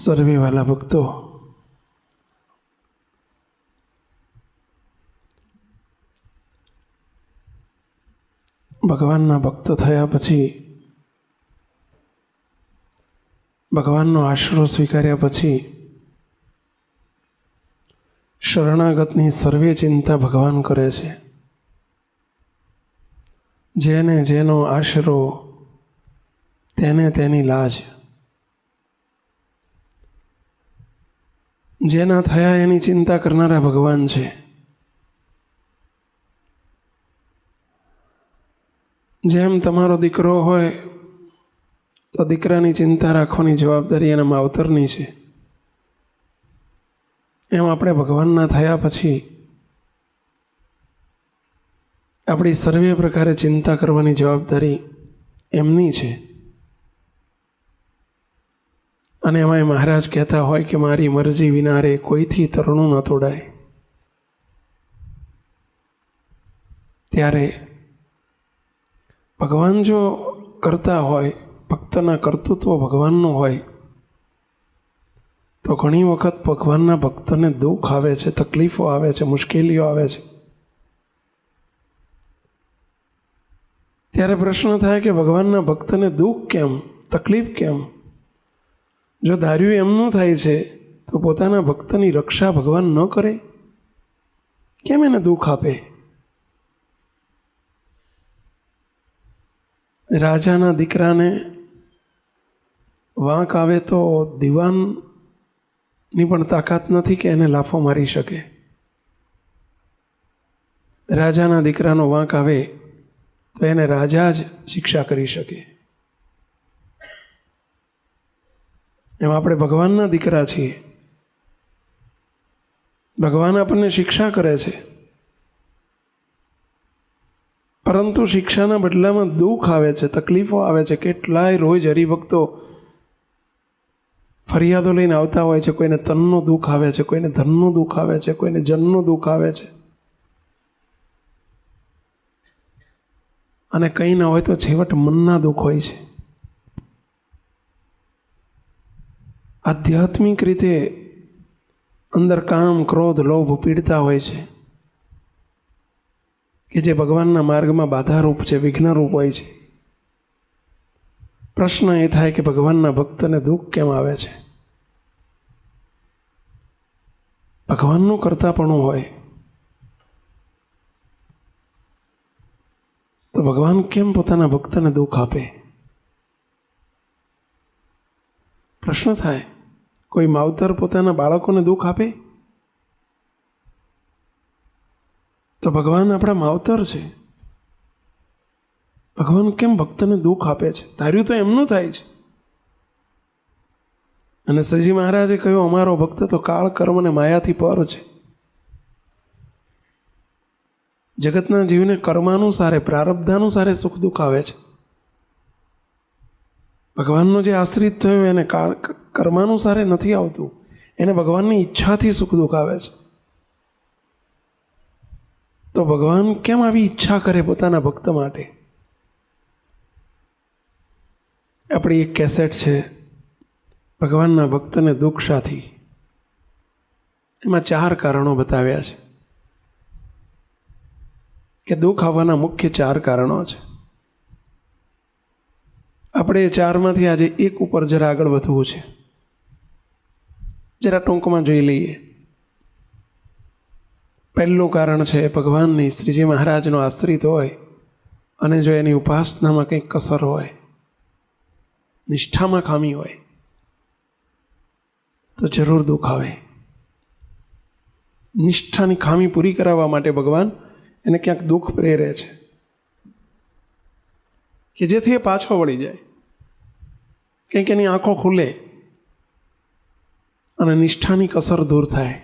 સર્વે વાલા ભક્તો, ભગવાનના ભક્ત થયા પછી, ભગવાનનો આશરો સ્વીકાર્યા પછી શરણાગતની સર્વે ચિંતા ભગવાન કરે છે. જેને જેનો આશરો તેને તેની લાજ. જેના થયા એની ચિંતા કરનારા ભગવાન છે. જેમ તમારો દીકરો હોય તો દીકરાની ચિંતા રાખવાની જવાબદારી એના માવતરની છે, એમ આપણે ભગવાનના થયા પછી આપણી સર્વે પ્રકારે ચિંતા કરવાની જવાબદારી એમની છે. અને એમાંય મહારાજ કહેતા હોય કે મારી મરજી વિના રે કોઈથી તરણું ન તોડાય. ત્યારે ભગવાન જો કરતા હોય, ભક્તના કર્તૃત્વ ભગવાનનું હોય, તો ઘણી વખત ભગવાનના ભક્તને દુઃખ આવે છે, તકલીફો આવે છે, મુશ્કેલીઓ આવે છે. ત્યારે પ્રશ્ન થાય કે ભગવાનના ભક્તને દુઃખ કેમ, તકલીફ કેમ? જો ધાર્યું એમનું થાય છે તો પોતાના ભક્તની રક્ષા ભગવાન ન કરે? કેમ એને દુઃખ આપે? રાજાના દીકરાને વાંક આવે તો દીવાનની પણ તાકાત નથી કે એને લાફો મારી શકે. રાજાના દીકરાનો વાંક આવે તો એને રાજા જ શિક્ષા કરી શકે. એમ આપણે ભગવાનના દીકરા છીએ. ભગવાન આપણને શિક્ષા કરે છે, પરંતુ શિક્ષાના બદલામાં દુઃખ આવે છે, તકલીફો આવે છે. કેટલાય રોજ હરિભક્તો ફરિયાદો લઈને આવતા હોય છે. કોઈને તનનું દુઃખ આવે છે, કોઈને ધનનું દુઃખ આવે છે, કોઈને જનનું દુઃખ આવે છે. અને કંઈ ના હોય તો છેવટ મનના દુઃખ હોય છે. આધ્યાત્મિક રીતે અંદર કામ, ક્રોધ, લોભ પીડતા હોય છે, કે જે ભગવાનના માર્ગમાં બાધારૂપ છે, વિઘ્નરૂપ હોય છે. પ્રશ્ન એ થાય કે ભગવાનના ભક્તને દુઃખ કેમ આવે છે? ભગવાનનું કરતાપણું હોય તો ભગવાન કેમ પોતાના ભક્તને દુઃખ આપે? પ્રશ્ન થાય. કોઈ માવતર પોતાના બાળકોને દુઃખ આપે? તો ભગવાન આપણા માવતર છે. ભગવાન કેમ ભક્તને દુઃખ આપે છે? ધાર્યું તો એમનું થાય છે. અને શ્રીજી મહારાજે કહ્યું, અમારો ભક્ત તો કાળ, કર્મ અને માયાથી પર છે. જગતના જીવને કર્માનુસારે, પ્રારબ્ધાનુસારે સુખ દુઃખ આવે છે. ભગવાનનો જે આશ્રિત થયો એને કર્માનુસારે નથી આવતું, એને ભગવાનની ઈચ્છાથી સુખ દુઃખ આવે છે. તો ભગવાન કેમ આવી ઈચ્છા કરે પોતાના ભક્ત માટે? આપણી એક કેસેટ છે, ભગવાનના ભક્તને દુઃખ શાથી. એમાં 4 કારણો બતાવ્યા છે કે દુઃખ આવવાના મુખ્ય 4 કારણો છે. આપણે એ 4માંથી આજે એક ઉપર જરા આગળ વધવું છે. જરા ટૂંકમાં જોઈ લઈએ. પહેલું કારણ છે ભગવાનની, શ્રીજી મહારાજનો આશ્રિત હોય અને જો એની ઉપાસનામાં કંઈક કસર હોય, નિષ્ઠામાં ખામી હોય, તો જરૂર દુઃખ આવે. નિષ્ઠાની ખામી પૂરી કરાવવા માટે ભગવાન એને ક્યાંક દુઃખ પ્રેરે છે, કે જેથી એ પાછો વળી જાય, કંઈક એની આંખો ખુલે અને નિષ્ઠાની કસર દૂર થાય.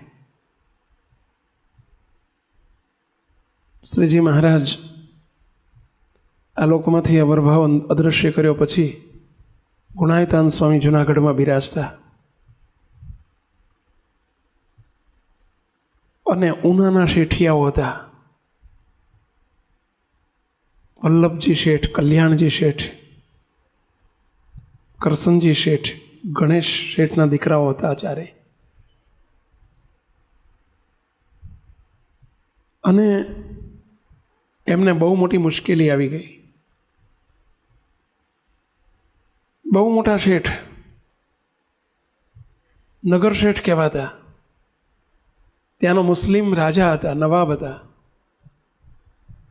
શ્રીજી મહારાજ આ લોકમાંથી અવરભાવ અદૃશ્ય કર્યો પછી ગુણાયતાન સ્વામી જૂનાગઢમાં બિરાજતા અને ઉનાના શેઠિયાઓ હતા. વલ્લભજી શેઠ, કલ્યાણજી શેઠ, કરસનજી શેઠ, ગણેશ શેઠના દીકરાઓ હતા ચારે. અને એમને બહુ મોટી મુશ્કેલી આવી ગઈ. બહુ મોટા શેઠ, નગર શેઠ કહેવાતા. ત્યાંનો મુસ્લિમ રાજા હતા, નવાબ હતા.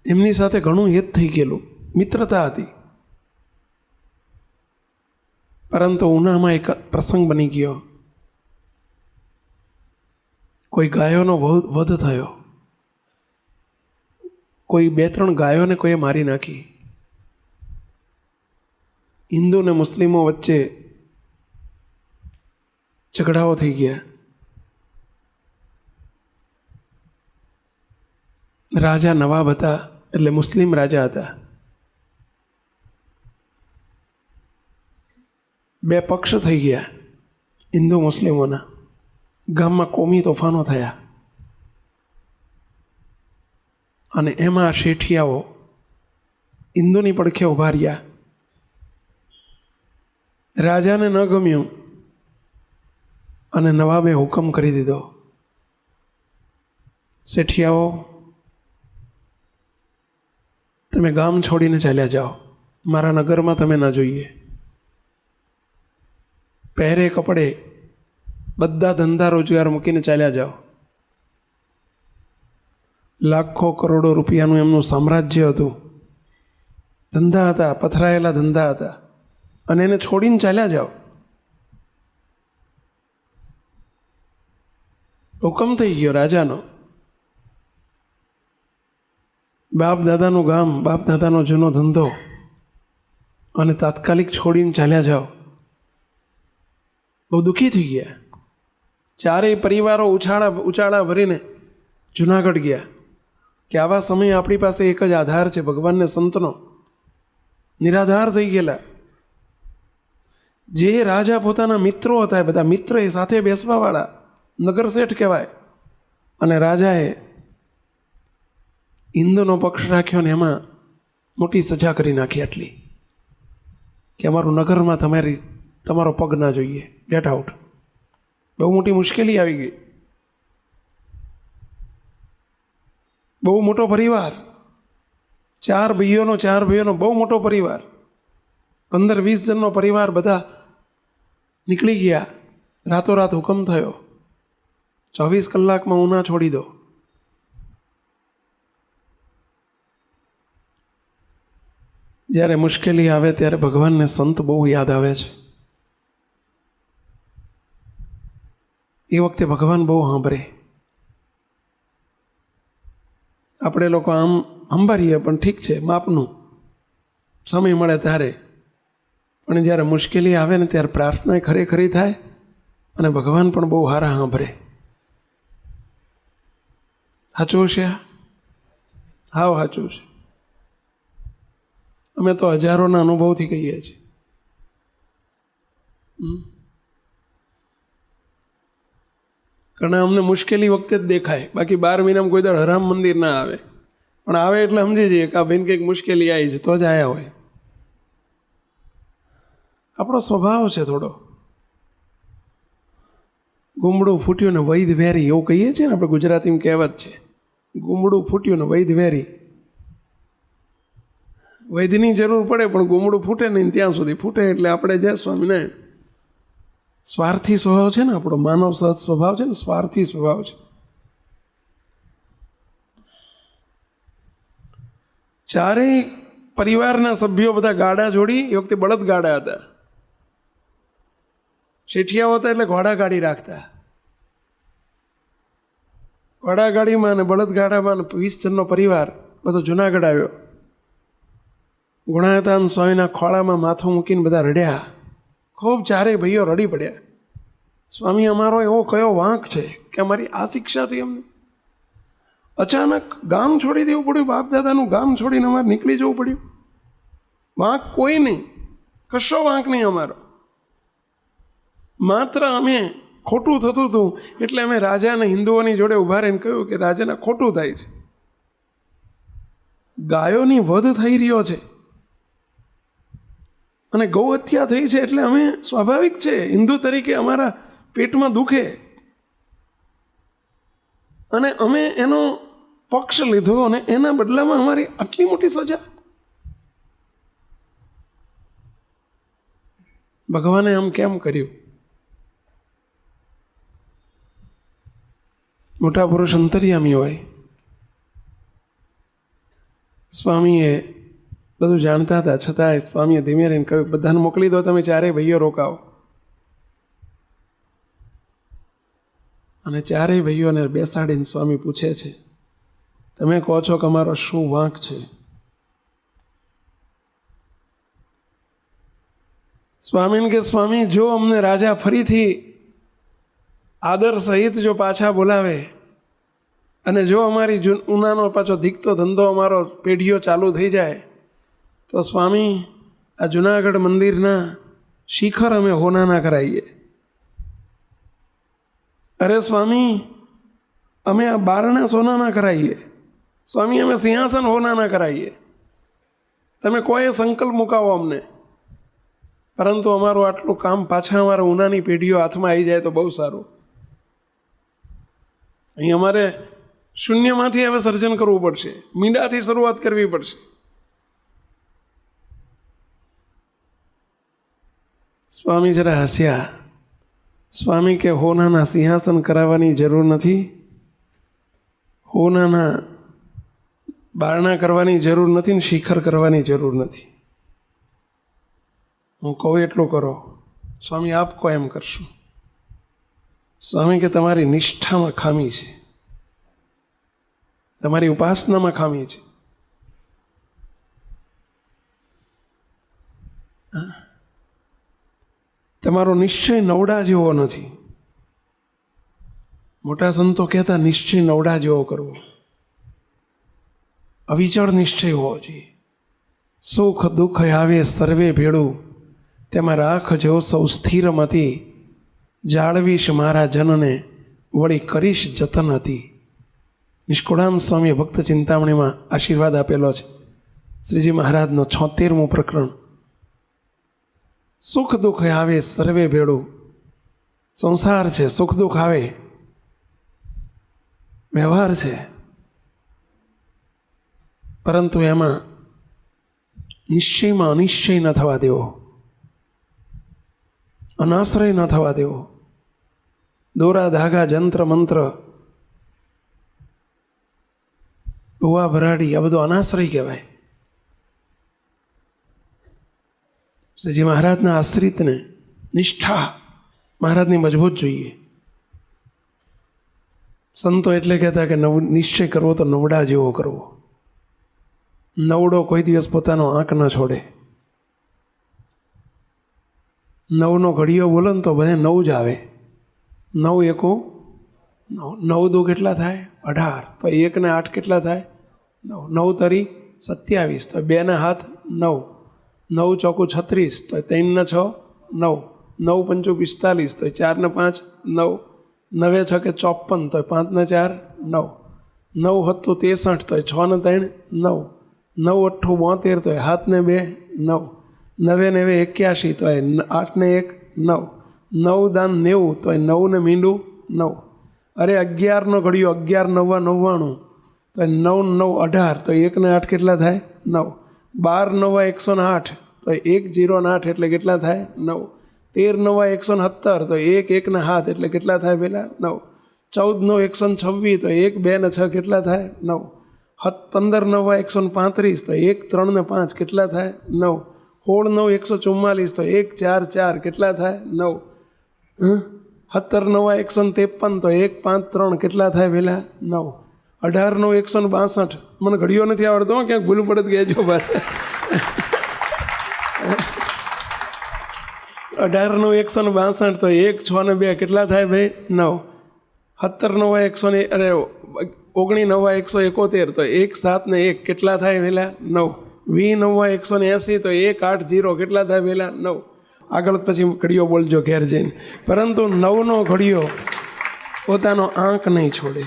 એમની સાથે ઘણું હિત થઈ ગયેલું, મિત્રતા હતી. પરંતુ ઉનામાં એક પ્રસંગ બની ગયો. કોઈ ગાયોનો વધ થયો. કોઈ 2-3 ગાયોને કોઈએ મારી નાખી. હિન્દુ ને મુસ્લિમો વચ્ચે ઝઘડાઓ થઈ ગયા. રાજા નવાબ હતા, એટલે મુસ્લિમ રાજા હતા. 2 પક્ષ થઈ ગયા હિન્દુ મુસ્લિમોના. ગામમાં કોમી તોફાનો થયા. અને એમાં શેઠિયાઓ હિન્દુની પડખે ઊભા રહ્યા. રાજાને ન ગમ્યું અને નવાબે હુકમ કરી દીધો, શેઠિયાઓ તમે ગામ છોડીને ચાલ્યા જાઓ, મારા નગરમાં તમે ન જોઈએ. પહેરે કપડે બધા ધંધા રોજગાર મૂકીને ચાલ્યા જાઓ. લાખો કરોડો રૂપિયાનું એમનું સામ્રાજ્ય હતું, ધંધા હતા, પથરાયેલા ધંધા હતા, અને એને છોડીને ચાલ્યા જાઓ. હુકમ થઈ ગયો રાજાનો. બાપ દાદાનું ગામ, બાપ દાદાનો જૂનો ધંધો, અને તાત્કાલિક છોડીને ચાલ્યા જાઓ. બહુ દુઃખી થઈ ગયા. ચારેય પરિવારો ઉચાળા ભરીને જુનાગઢ ગયા કે આવા સમયે આપણી પાસે એક જ આધાર છે, ભગવાનને સંતનો. નિરાધાર થઈ ગયેલા. જે રાજા પોતાના મિત્રો હતા, એ બધા મિત્ર એ સાથે બેસવાવાળા નગર શેઠ કહેવાય. અને રાજાએ હિન્દુનો પક્ષ રાખ્યો ને એમાં મોટી સજા કરી નાખી આટલી કે અમારું નગરમાં તમારો પગ ના જોઈએ, ગેટ આઉટ. બહુ મોટી મુશ્કેલી આવી ગઈ. બહુ મોટો પરિવાર, 4 ભાઈઓનો બહુ મોટો પરિવાર, 15-20 જણનો પરિવાર, બધા નીકળી ગયા. રાતોરાત હુકમ થયો, 24 કલાકમાં ઉના છોડી દો. જ્યારે મુશ્કેલી આવે ત્યારે ભગવાનને સંત બહુ યાદ આવે છે. એ વખતે ભગવાન બહુ સાંભળે. આપણે લોકો આમ સંભાળીએ પણ ઠીક છે, માપનું, સમય મળે ત્યારે. પણ જ્યારે મુશ્કેલી આવે ને ત્યારે પ્રાર્થના ખરેખરી થાય, અને ભગવાન પણ બહુ સારા સાંભળે. સાચું છે? હાવ સાચું છે. અમે તો હજારોના અનુભવથી કહીએ છીએ. ઘણા અમને મુશ્કેલી વખતે જ દેખાય, બાકી 12 મહિનામાં કોઈ દર હરામ મંદિર ના આવે. પણ આવે એટલે સમજી જઈએ કે આ બેન કંઈક મુશ્કેલી આવી છે, તો જ આવ્યા હોય. આપણો સ્વભાવ છે થોડો. ગુમડું ફૂટ્યું ને વૈદ વેરી, એવું કહીએ છીએ ને આપણે, ગુજરાતીમાં કહેવત છે, ગુમડું ફૂટ્યું ને વૈદ વેરી. વૈદની જરૂર પડે પણ ગુમડું ફૂટે નહીં ત્યાં સુધી. ફૂટે એટલે આપણે જય સ્વામિનારાયણ. સ્વાર્થી સ્વભાવ છે ને આપણો, માનવ સહજ સ્વભાવ છે ને, સ્વાર્થી સ્વભાવ છે. ચારેય પરિવારના સભ્યો બધા ગાડા જોડી, એ વખતે બળદ ગાડા હતા. શેઠિયાઓ હતા એટલે ઘોડા ગાડી રાખતા. ઘોડા ગાડીમાં અને બળદ ગાડામાં 20 જણનો પરિવાર બધો જુનાગઢ આવ્યો. ગુણાતાન સ્વામીના ખોળામાં માથું મૂકીને બધા રડ્યા. ખૂબ ચારેય ભાઈઓ રડી પડ્યા. સ્વામી, અમારો એવો કયો વાંક છે કે અમારી આ શિક્ષાથી અમને અચાનક ગામ છોડી દેવું પડ્યું, બાપ દાદાનું ગામ છોડીને અમારે નીકળી જવું પડ્યું? વાંક કોઈ નહીં, કશો વાંક નહીં અમારો. માત્ર અમે ખોટું થતું હતું એટલે અમે રાજાને હિન્દુઓની જોડે ઊભા રહીને કહ્યું કે રાજાને ખોટું થાય છે, ગાયોની વધ થઈ રહ્યો છે, અને ગૌ હત્યા થઈ છે એટલે અમે સ્વાભાવિક છે હિન્દુ તરીકે અમારા પેટમાં દુખે અને અમે એનો પક્ષ લીધો અને એના બદલામાં અમારી આટલી મોટી સજા. ભગવાને આમ કેમ કર્યું? મોટા પુરુષ અંતર્યામી હોય. સ્વામીએ બધું જાણતા હતા છતાંય સ્વામીએ ધીમે રહીને કહ્યું, બધાને મોકલી દો, તમે ચારેય ભાઈઓ રોકાવો. અને ચારેય ભાઈઓને બેસાડીને સ્વામી પૂછે છે, તમે કહો છો કે અમારો શું વાંક છે? સ્વામીને કે સ્વામી, જો અમને રાજા ફરીથી આદર સહિત જો પાછા બોલાવે અને જો અમારી ઉનાનો પાછો દીકતો ધંધો અમારો પેઢીઓ ચાલુ થઈ જાય તો સ્વામી આ જુનાગઢ મંદિરના શિખર અમે હોનાના કરાવીએ. અરે સ્વામી, અમે આ બારણા સોનાના કરાવીએ. સ્વામી, અમે સિંહાસન હોનાના કરાવીએ. તમે કોઈ સંકલ્પ મુકાવો અમને, પરંતુ અમારું આટલું કામ પાછા અમારા ઉનાની પેઢીઓ હાથમાં આવી જાય તો બહુ સારું. અહીં અમારે શૂન્યમાંથી હવે સર્જન કરવું પડશે, મીંડાથી શરૂઆત કરવી પડશે. સ્વામી જરા હસ્યા. સ્વામી કે હોનાના સિંહાસન કરાવવાની જરૂર નથી, હોનાના બારણા કરવાની જરૂર નથી ને શિખર કરવાની જરૂર નથી. હું કહું એટલું કરો. સ્વામી, આપ કહો એમ કરશું. સ્વામી કે તમારી નિષ્ઠામાં ખામી છે, તમારી ઉપાસનામાં ખામી છે. તમારો નિશ્ચય નવડા જેવો નથી. મોટા સંતો કહેતા નિશ્ચય નવડા જેવો કરવો, અવિચળ નિશ્ચય હોવો જોઈએ. સુખ દુઃખ આવે સર્વે ભેળું, તેમાં રાખજો સૌ સ્થિરમતી. જાળવીશ મારા જનને, વળી કરીશ જતન હતી. નિષ્કુળાનંદ સ્વામીએ ભક્ત ચિંતામણીમાં આશીર્વાદ આપેલો છે. શ્રીજી મહારાજનો 76મું પ્રકરણ. સુખ દુઃખ આવે સર્વે ભેળું. સંસાર છે, સુખ દુઃખ આવે, વ્યવહાર છે, પરંતુ એમાં નિશ્ચયમાં અનિશ્ચય ન થવા દેવો, અનાશ્રય ન થવા દેવો. દોરા ધાગા જંત્ર મંત્ર ભુવા ભરાડી આ બધું અનાશ્રય કહેવાય. શ્રીજી મહારાજના આશ્રિતને નિષ્ઠા મહારાજની મજબૂત જોઈએ. સંતો એટલે કહેતા કે નિશ્ચય કરવો તો નવડા જેવો કરવો. નવડો કોઈ દિવસ પોતાનો આંક ન છોડે. નવનો ઘડીઓ બોલો ને તો બધે 9 જ આવે. 9 એકો 9 દો કેટલા થાય? 18. તો 1 ને 8 કેટલા થાય? 9. 9 તરી 27. તો 2 ને હાથ 9. 9 ચોકું 36. તો 3 ને 6 9. 9 પંચું 45. તો 4 ને 5 9. 9 છકે 54. તો 5 ને 4 9. 9 હતું 63. તો 6 ને 3 9. 9 અઠ્ઠું 72. તો 7 ને 2 9. 9 ને 81. તો 8 ને 1 9. 9 દાન 90. તો 9 ને મીંડું 9. અરે 11 નો ઘડિયો 11 9 99. તો 9 9 18. તો 1 ને 8 કેટલા થાય? 9. 12 9 108. તો 1 0 ને 8 એટલે કેટલા થાય? 9. 13 9 170. તો 1 1 ને 7 એટલે કેટલા થાય પેલા? 9. 14 9 126. તો 1 2 ને 6 કેટલા થાય? 9. 15 9 135. તો 1 3 ને 5 કેટલા થાય? 9. 16 9 144. તો 1 4 4 કેટલા થાય? 9. 17 9 153. તો 1 5 3 કેટલા થાય પેલા? 9. 18 9 162. મને ઘડીઓ નથી આવડતો, ક્યાંક ભૂલ પડે કહેજો બસ. 18 9 162. તો 1 6 ને 2 કેટલા થાય ભાઈ? 9. 17 9 100 અરે 19 9 171. તો 1 7 ને 1 કેટલા થાય પેલા? 9. 20 9 180. તો 1 8 0 કેટલા થાય પેલા? 9. આગળ પછી ઘડીઓ બોલજો ઘેર જઈને. પરંતુ 9નો ઘડીઓ પોતાનો આંક નહીં છોડે.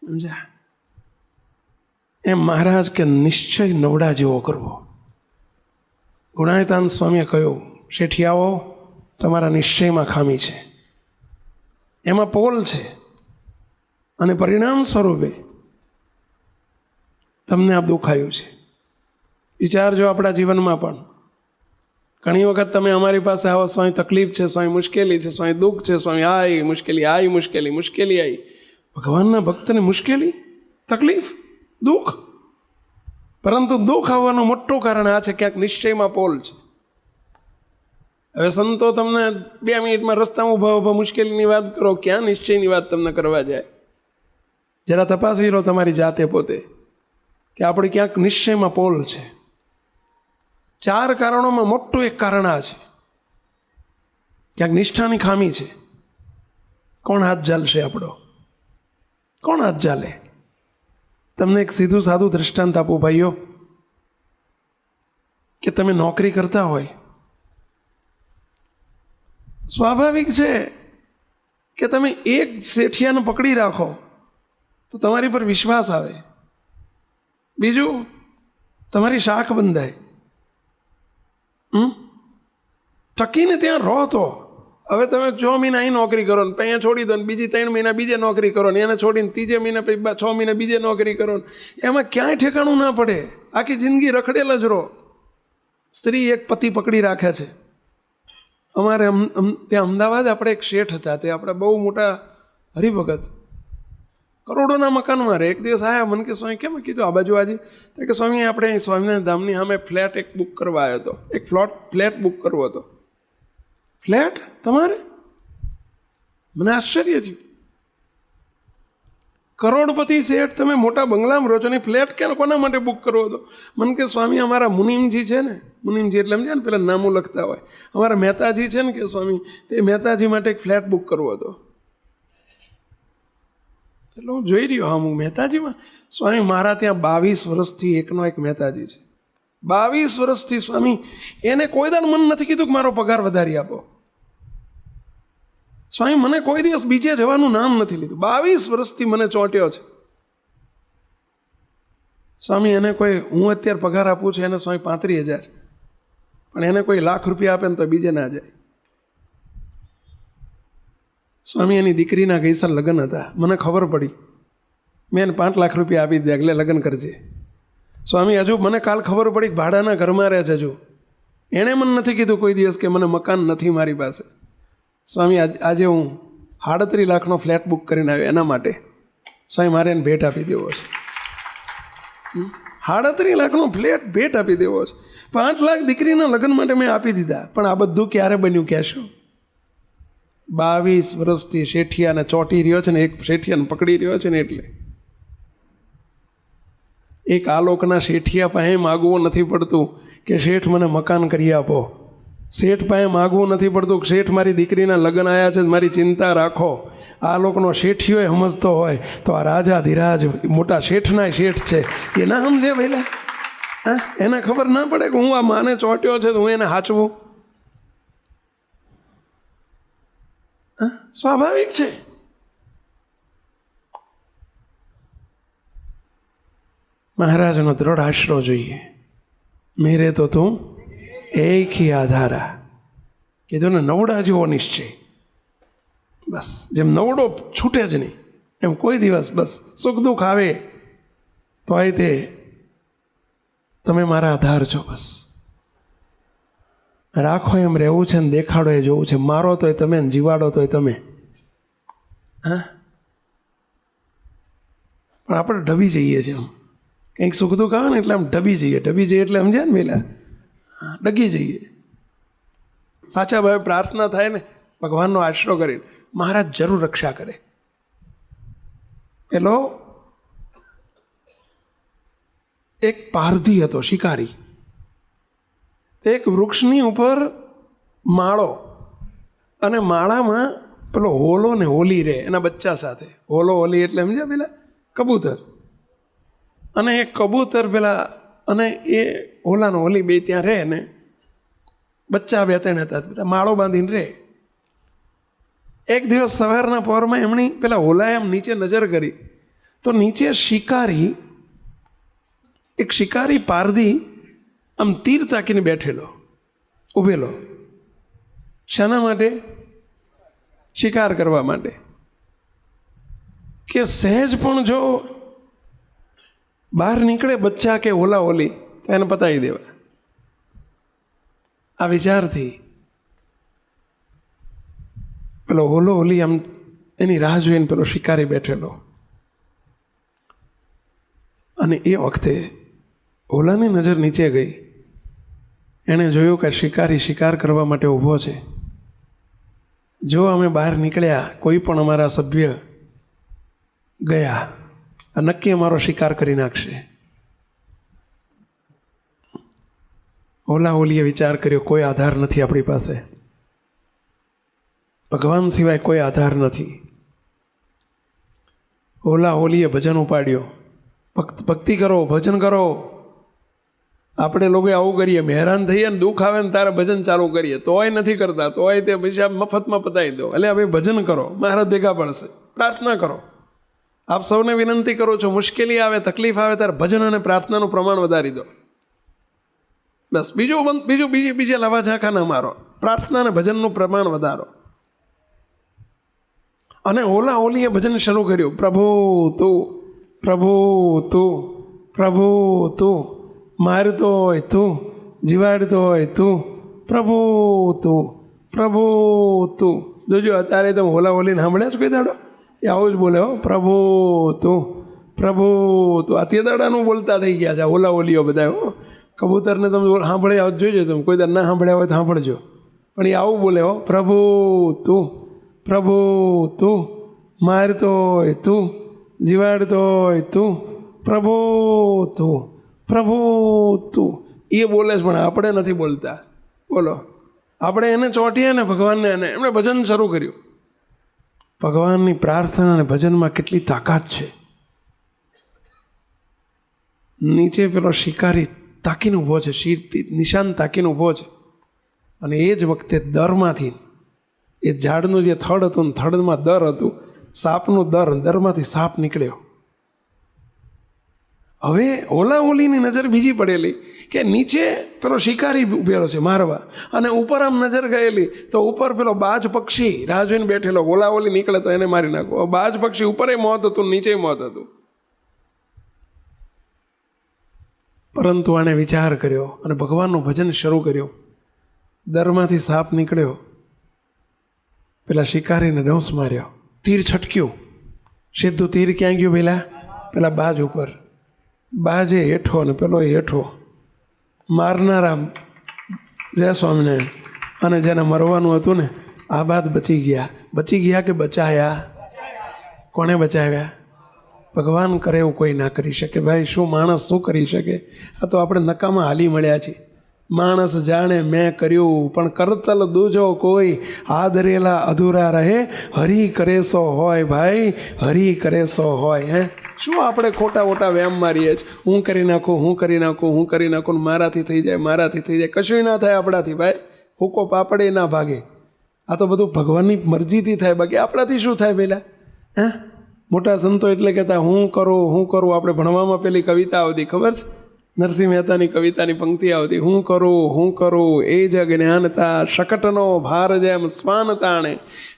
સમજ્યા? એમ મહારાજ કે નિશ્ચય નવડા જેવો કરવો. ગુણાયતાન સ્વામીએ કહ્યું, શેઠિયાઓ, તમારા નિશ્ચયમાં ખામી છે, એમાં પોલ છે, અને પરિણામ સ્વરૂપે તમને આ દુખાયું છે. વિચારજો, આપણા જીવનમાં પણ ઘણી વખત તમે અમારી પાસે આવો, સ્વામી તકલીફ છે, સ્વામી મુશ્કેલી છે, સ્વામી દુઃખ છે, સ્વામી આવી મુશ્કેલી આવી. ભગવાનના ભક્તને મુશ્કેલી, તકલીફ, દુઃખ, પરંતુ દુઃખ આવવાનું મોટું કારણ આ છે, ક્યાંક નિશ્ચયમાં પોલ છે. હવે સંતો તમને 2 મિનિટમાં રસ્તામાં ઊભા મુશ્કેલીની વાત કરો, ક્યાં નિશ્ચયની વાત તમને કરવા જાય? જરા તપાસી લો તમારી જાતે પોતે કે આપણે ક્યાંક નિશ્ચયમાં પોલ છે. 4 કારણોમાં મોટું એક કારણ આ છે, ક્યાંક નિષ્ઠાની ખામી છે. કોણ હાથ ઝાલશે આપણો? કોણ હાથ ઝાલે? તમને એક સીધું સાદું દૃષ્ટાંત આપું ભાઈઓ, કે તમે નોકરી કરતા હોય, સ્વાભાવિક છે કે તમે એક શેઠિયાને પકડી રાખો તો તમારી પર વિશ્વાસ આવે, બીજું તમારી શાખ બંધાય, ટકીને ત્યાં રહો. તો હવે તમે 6 મહિના અહીં નોકરી કરો ને અહીંયા છોડી દો ને બીજી 3 મહિના બીજે નોકરી કરો ને એને છોડીને 3 મહિના પછી 6 મહિના બીજે નોકરી કરો ને એમાં ક્યાંય ઠેકાણું ના પડે. આખી જિંદગી રખડેલ જ રહો. સ્ત્રી એક પતિ પકડી રાખે છે. અમારે ત્યાં અમદાવાદ આપણે એક શેઠ હતા, તે આપણે બહુ મોટા હરિભગત, કરોડોના મકાનમાં રહે. એક દિવસ આવ્યા, મને કે સ્વામી કેમ કીધું આ બાજુ આજે? કે સ્વામી આપણે સ્વામિનારાયણ ધામની સામે ફ્લેટ એક બુક કરવા આવ્યો હતો, એક ફ્લેટ બુક કરવો હતો. ફ્લેટ તમારે? મને આશ્ચર્ય થયું. કરોડપતિ શેઠ, તમે મોટા બંગલામાં રહો છો ને ફ્લેટ ક્યાં કોના માટે બુક કરવો હતો? મને કે સ્વામી અમારા મુનિમજી છે ને, મુનિમજી એટલે સમજ્યા ને, પેલા નામો લખતા હોય, અમારા મહેતાજી છે ને કે સ્વામી, તે મહેતાજી માટે એક ફ્લેટ બુક કરવો હતો. એટલે હું જોઈ રહ્યો, હા હું મહેતાજીમાં, સ્વામી મારા ત્યાં 22 વર્ષથી એકનો એક મહેતાજી છે. 22 વર્ષથી સ્વામી, એને કોઈ દાડ મન નથી કીધું કે મારો પગાર વધારી આપો. સ્વામી મને કોઈ દિવસ બીજે જવાનું નામ નથી લીધું. 22 વર્ષથી મને ચોંટ્યો છે. સ્વામી એને કોઈ, હું અત્યારે પગાર આપું છું એને સ્વામી 35,000, પણ એને કોઈ ₹1,00,000 આપે ને તો બીજે ના જાય. સ્વામી એની દીકરીના ગઈસર લગ્ન હતા, મને ખબર પડી, મેં એને ₹5,00,000 આપી દીધા, એટલે લગ્ન કરજે. સ્વામી હજુ મને કાલ ખબર પડી કે ભાડાના ઘરમાં રહે છે. હજુ એણે મને નથી કીધું કોઈ દિવસ કે મને મકાન નથી મારી પાસે. સ્વામી આજે હું 38 લાખનો ફ્લેટ બુક કરીને આવ્યો એના માટે. સ્વામી મારે એને ભેટ આપી દેવો છે. 38 લાખનો ફ્લેટ ભેટ આપી દેવો છે. 5 લાખ દીકરીના લગ્ન માટે મેં આપી દીધા. પણ આ બધું ક્યારે બન્યું કહેશો? 22 વર્ષથી શેઠિયાને ચોંટી રહ્યો છે ને, એક શેઠિયાને પકડી રહ્યો છે ને. એટલે એક આલોકના શેઠિયા પાસે માગવું નથી પડતું કે શેઠ મને મકાન કરી આપો. શેઠ પાસે માગવું નથી પડતું કે શેઠ મારી દીકરીના લગ્ન આવ્યા છે, મારી ચિંતા રાખો. આ લોકનો શેઠિયો સમજતો હોય તો આ રાજા ધીરાજ મોટા શેઠના શેઠ છે એ ના સમજે પહેલાં? હા, એને ખબર ના પડે કે હું આ માને ચોંટ્યો છે તો હું એને હાચવું? સ્વાભાવિક છે. મહારાજનો દ્રઢ આશરો જોઈએ. મેરે તો તું એક હી આધારા. કીધું ને, નવડા જેવો નિશ્ચય. બસ જેમ નવડો છૂટે જ નહીં એમ કોઈ દિવસ, બસ સુખ દુઃખ આવે તો એ તે તમે મારા આધાર છો. બસ રાખો એમ રહેવું છે ને દેખાડો એ જોવું છે. મારો તોય તમે ને જીવાડો તોય તમે. હા, પણ આપણે ઢબી જઈએ છીએ. આમ કંઈક સુખ દુઃખ આવે ને એટલે આમ ઢબી જઈએ. ઢબી જઈએ એટલે સમજ્યા ને પેલા, ડગી જઈએ. સાચા ભાવે પ્રાર્થના થાય ને, ભગવાનનો આશરો કરીને, મહારાજ જરૂર રક્ષા કરે. પેલો એક પારધી હતો, શિકારી. એક વૃક્ષની ઉપર માળો, અને માળામાં પેલો હોલો ને હોલી રહે એના બચ્ચા સાથે. હોલો હોલી એટલે સમજ્યા પેલા કબૂતર, અને એ કબૂતર પેલા, અને એ હોલાનો હોલી બે ત્યાં રહે ને બચ્ચા 2-3 હતા, બધા માળો બાંધીને રહે. એક દિવસ સવારના પહોરમાં એમની પેલા હોલાએ આમ નીચે નજર કરી તો નીચે એક શિકારી પારધી આમ તીર તાકીને બેઠેલો. ઊભેલો. શાના માટે? શિકાર કરવા માટે. કે સહેજ પણ જો બહાર નીકળે બચ્ચા કે ઓલા ઓલી તો એને પતાવી દેવા. આ વિચારથી પેલો ઓલો ઓલી આમ એની રાહ જોઈને પેલો શિકારી બેઠેલો. અને એ વખતે ઓલાની નજર નીચે ગઈ. એણે જોયું કે શિકારી શિકાર કરવા માટે ઊભો છે. જો અમે બહાર નીકળ્યા, કોઈ પણ અમારા સભ્ય ગયા, આ નક્કી અમારો શિકાર કરી નાખશે. ઓલા ઓલીએ વિચાર કર્યો, કોઈ આધાર નથી આપણી પાસે, ભગવાન સિવાય કોઈ આધાર નથી. ઓલા ઓલીએ ભજન ઉપાડ્યો, ભક્તિ કરો, ભજન કરો. આપણે લોકો આવું કરીએ, હેરાન થઈએ ને દુઃખ આવે ને તારે ભજન ચાલુ કરીએ, તોય નથી કરતા, તોય તે પૈસા મફતમાં પતાવી દો. એટલે હવે ભજન કરો, મહારાજ ભેગા પડશે. પ્રાર્થના કરો. આપ સૌને વિનંતી કરું છું, મુશ્કેલી આવે, તકલીફ આવે ત્યારે ભજન અને પ્રાર્થનાનું પ્રમાણ વધારી દો. બસ બીજે લાવા ઝાંખા ના મારો, પ્રાર્થના અને ભજનનું પ્રમાણ વધારો. અને ઓલા ઓલીએ ભજન શરૂ કર્યું, પ્રભુ તું, પ્રભુ તું, પ્રભુ તું, મારતો હોય તું, જીવાડતો હોય તું, પ્રભુ તું, પ્રભુ તું. જોજો અત્યારે તમે ઓલા ઓલીને સાંભળ્યા છો કોઈ દાડો? એ આવું જ બોલે, હો, પ્રભુ તું, પ્રભુ તું. આ તે દાડાનું બોલતા થઈ ગયા છે ઓલા ઓલીઓ બધા. હો, કબૂતરને તમે સાંભળ્યા હોત જોઈજો, તમે કોઈ દાડ ના સાંભળ્યા હોય તો સાંભળજો. પણ એ આવું બોલે, હો, પ્રભુ તું, પ્રભુ તું, મારતો હોય તું, જીવાડતો હોય તું, પ્રભુ તું, પ્રભુ તું. એ બોલે છે પણ આપણે નથી બોલતા. બોલો, આપણે એને ચોંટીએ ને ભગવાનને, અને એમણે ભજન શરૂ કર્યું. ભગવાનની પ્રાર્થના અને ભજનમાં કેટલી તાકાત છે. નીચે પેલો શિકારી તાકીને ઊભો છે, શીરથી નિશાન તાકીને ઊભો છે. અને એ જ વખતે દરમાંથી, એ ઝાડનું જે થડ હતું ને થડમાં દર હતું, સાપનું દરમાંથી સાપ નીકળ્યો. હવે ઓલા ઓલીની નજર બીજી પડેલી કે નીચે પેલો શિકારી ઉભેલો છે મારવા, અને ઉપર આમ નજર ગયેલી તો ઉપર પેલો બાજ પક્ષી રાહ જોઈને બેઠેલો. ઓલા ઓલી નીકળે તો એને મારી નાખો. બાજ પક્ષી ઉપરે મોત હતું, નીચે મોત હતું. પરંતુ આણે વિચાર કર્યો અને ભગવાનનું ભજન શરૂ કર્યું. દરમાંથી સાપ નીકળ્યો, પેલા શિકારીને ડંસ માર્યો, તીર છટક્યું. સીધું તીર ક્યાં ગયું? પેલા બાજ ઉપર. બાજે હેઠો ને પેલો હેઠો. મારનારા જય સ્વામિનારાયણ, અને જેને મરવાનું હતું ને આ બાદ બચી ગયા કે બચાયા? કોણે બચાવ્યા? ભગવાન કરે એવું કોઈ ના કરી શકે. ભાઈ, શું માણસ શું કરી શકે? આ તો આપણે નકામાં હાલી મળ્યા છીએ. માણસ જાણે મેં કર્યું, પણ કરતલ દૂજો કોઈ, આદરેલા અધૂરા રહે, હરી કરે સો હોય. ભાઈ, હરી કરે સો હોય. હે, શું આપણે ખોટા ખોટા વ્યામ મારીએ છીએ? હું કરી નાખું, હું કરી નાખું, હું કરી નાખું, મારાથી થઈ જાય, મારાથી થઈ જાય. કશું ના થાય આપણાથી. ભાઈ, હુકો પાપડે ના ભાગે. આ તો બધું ભગવાનની મરજીથી થાય, બાકી આપણાથી શું થાય? પહેલાં હે, મોટા સંતો એટલે કહેતા હું કરું, હું કરું. આપણે ભણવામાં પેલી કવિતા આવતી, ખબર છે? નરસિંહ મહેતાની કવિતાની પંક્તિ આવતી, હું કરું એ જ જ્ઞાનતા, શકટનો ભાર જેમ સ્વાન તાણે.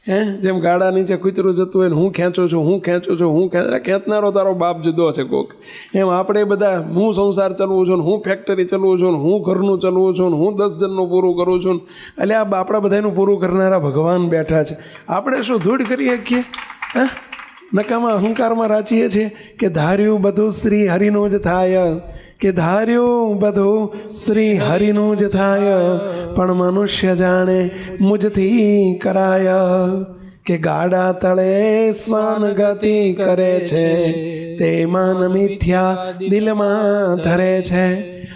હે, જેમ ગાડા નીચે કૂતરું જતું હોય ને હું ખેંચું છું, હું ખેંચું છું, હું ખેંચનારો તારો બાપ જુદો છે કોક. એમ આપણે બધા હું સંસાર ચલાવું છું ને, હું ફેક્ટરી ચલાવું છું ને, હું ઘરનું ચલાવું છું ને, હું 10 જણનું પૂરું કરું છું ને. એટલે આ આપણા બધાનું પૂરું કરનારા ભગવાન બેઠા છે. આપણે શું ધૂળ કરી શકીએ? હા, નકામાં અહંકારમાં રાચીએ છીએ કે ધાર્યું બધું શ્રી હરિનું જ થાય, કે ધાર્યું બધું શ્રી હરિનું જ થાય, પણ મનુષ્ય જાણે મુજથી કરાય. કે ગાડા તળે શ્વાન ગતિ કરે છે, તે માન મિથ્યા દિલમાં ધરે છે.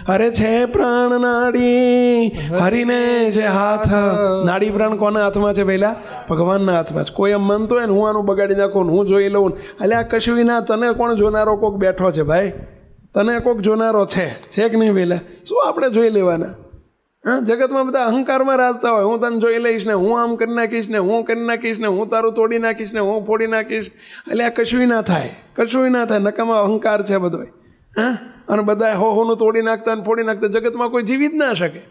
અરે છે પ્રાણ નાડી હરિને જે હાથ. નાડી પ્રાણ કોના હાથમાં છે? પહેલા ભગવાનના હાથમાં છે. કોઈ એમ માનતો હોય ને હું આનું બગાડી નાખું, હું જોઈ લઉં, એટલે આ કશું ના. તને કોણ જોનારો કોક બેઠો છે? ભાઈ, તને કોક જોનારો છે કે નહીં? પહેલાં શું આપણે જોઈ લેવાના? હા, જગતમાં બધા અહંકારમાં રાજતા હોય. હું તને જોઈ લઈશ ને, હું આમ કરી નાખીશ ને, હું કરી નાખીશ ને, હું તારું તોડી નાખીશ ને, હું ફોડી નાખીશ. એટલે આ કશું ના થાય, કશું ના થાય. નકામાં અહંકાર છે બધો. હા, અને બધા હોનું તોડી નાખતા અને ફોડી નાખતા. જગતમાં કોઈ જીવી જ ના શકે.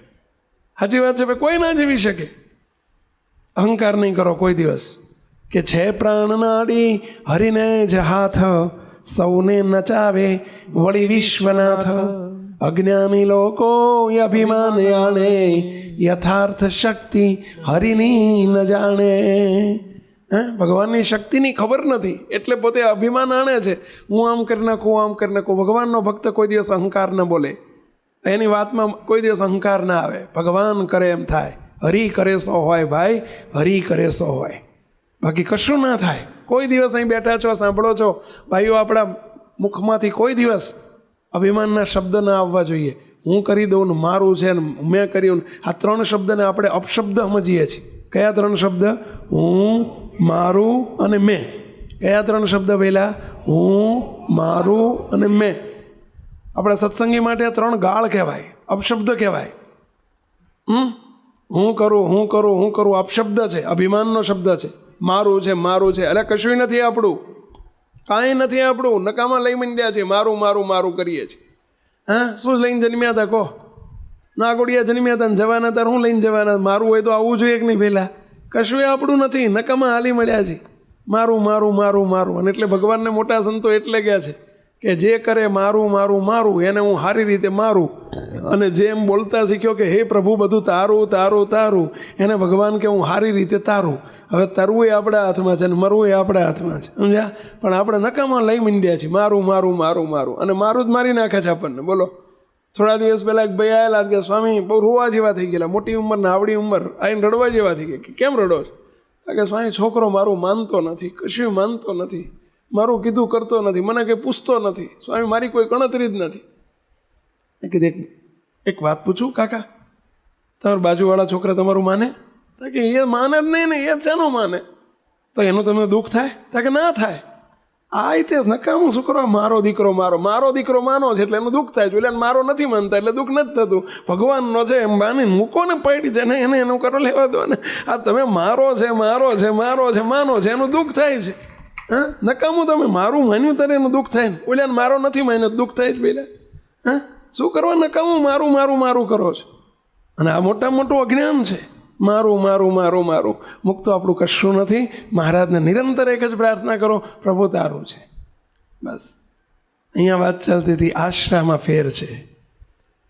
સાચી વાત છે ભાઈ, કોઈ ના જીવી શકે. અહંકાર નહીં કરો કોઈ દિવસ કે છે પ્રાણ નાડી હરિને જ હાથ, સૌને નચાવે વળી વિશ્વનાથ. અજ્ઞાની લોકો અભિમાન આણે, યથાર્થ શક્તિ હરિની ન જાણે. ભગવાનની શક્તિની ખબર નથી એટલે પોતે અભિમાન આણે છે. હું આમ કરી નાખું, આમ કરી નાખું. ભગવાનનો ભક્ત કોઈ દિવસ અહંકાર ન બોલે, એની વાતમાં કોઈ દિવસ અહંકાર ના આવે. ભગવાન કરે એમ થાય. હરિ કરે સો હોય ભાઈ, હરિ કરે સો હોય, બાકી કશું ના થાય. કોઈ દિવસ અહીં બેઠા છો, સાંભળો છો ભાઈઓ, આપણા મુખમાંથી કોઈ દિવસ અભિમાનના શબ્દ ના આવવા જોઈએ. હું કરી દઉં ને, મારું છે ને, મેં કર્યું. આ ત્રણ શબ્દને આપણે અપશબ્દ સમજીએ છીએ. કયા ત્રણ શબ્દ? હું, મારું અને મેં. કયા ત્રણ શબ્દ પહેલા? હું, મારું અને મેં. આપણા સત્સંગી માટે આ ત્રણ ગાળ કહેવાય, અપશબ્દ કહેવાય. હું કરું, હું કરું, હું કરું અપશબ્દ છે, અભિમાનનો શબ્દ છે. મારું છે, મારું છે, એટલે કશું નથી આપણું, કાંઈ નથી આપણું. નકામાં લઈ માંડ્યા છે, મારું મારું મારું કરીએ છીએ. શું લઈને જન્મ્યા હતા કહો? નાગોડિયા જન્મ્યા હતા ને જવાના હતા, શું લઈને જવાના? મારું હોય તો આવવું જોઈએ કે નહીં? પહેલાં કશું આપણું નથી, નકામાં હાલી મળ્યા છે. મારું મારું મારું મારું. અને એટલે ભગવાનને મોટા સંતો એટલે ગયા છે કે જે કરે મારું મારું મારું એને હું સારી રીતે મારું. અને જે એમ બોલતા શીખ્યો કે હે પ્રભુ બધું તારું તારું તારું, એને ભગવાન કે હું સારી રીતે તારું. હવે તરવું એ આપણા હાથમાં છે અને મરવું એ આપણા હાથમાં છે, સમજ્યા? પણ આપણે નકામાં લઈ માંડ્યા છીએ, મારું મારું મારું મારું. અને મારું જ મારી નાખે છે આપણને. બોલો, થોડા દિવસ પહેલાં એક ભાઈ આવેલા કે સ્વામી બહુ રોવા જેવા થઈ ગયેલા, મોટી ઉંમર ને આવડી ઉંમર, આવીને રડવા જેવા થઈ ગયા. કેમ રડો છો? કે સ્વામી છોકરો મારું માનતો નથી, કશું માનતો નથી, મારું કીધું કરતો નથી, મને કંઈ પૂછતો નથી, સ્વામી મારી કોઈ ગણતરી જ નથી. એ કીધું એક વાત પૂછું કાકા, તમારા બાજુવાળા છોકરા તમારું માને? કે એ માને જ નહીં ને, એ શાનું માને? તો એનું તમને દુઃખ થાય? કે ના થાય. આ રીતે નકામું શું કરવા? મારો દીકરો મારો દીકરો માનો છે એટલે એનું દુઃખ થાય છે. એટલે મારો નથી માનતા એટલે દુઃખ નથી થતું. ભગવાનનો છે એમ માની મૂકો ને, પડી જાય ને, એને એનું કરો, લેવા દો ને. આ તમે મારો છે મારો છે મારો છે માનો છે, એનું દુઃખ થાય છે. નકામું તમે મારું માન્યું ત્યારે એનું દુઃખ થાય ને, ઓલ્યાને મારો નથી માન્યો દુઃખ થાય જ પહેલાં. શું કરવા નકામું મારું મારું મારું કરો છો? અને આ મોટા મોટું અજ્ઞાન છે. મારું મારું મારું મારું. મુક્ત આપણું કશું નથી. મહારાજને નિરંતર એક જ પ્રાર્થના કરો, પ્રભુ તારું છે, બસ. અહીંયા વાત ચાલતી હતી, આશ્રામાં ફેર છે.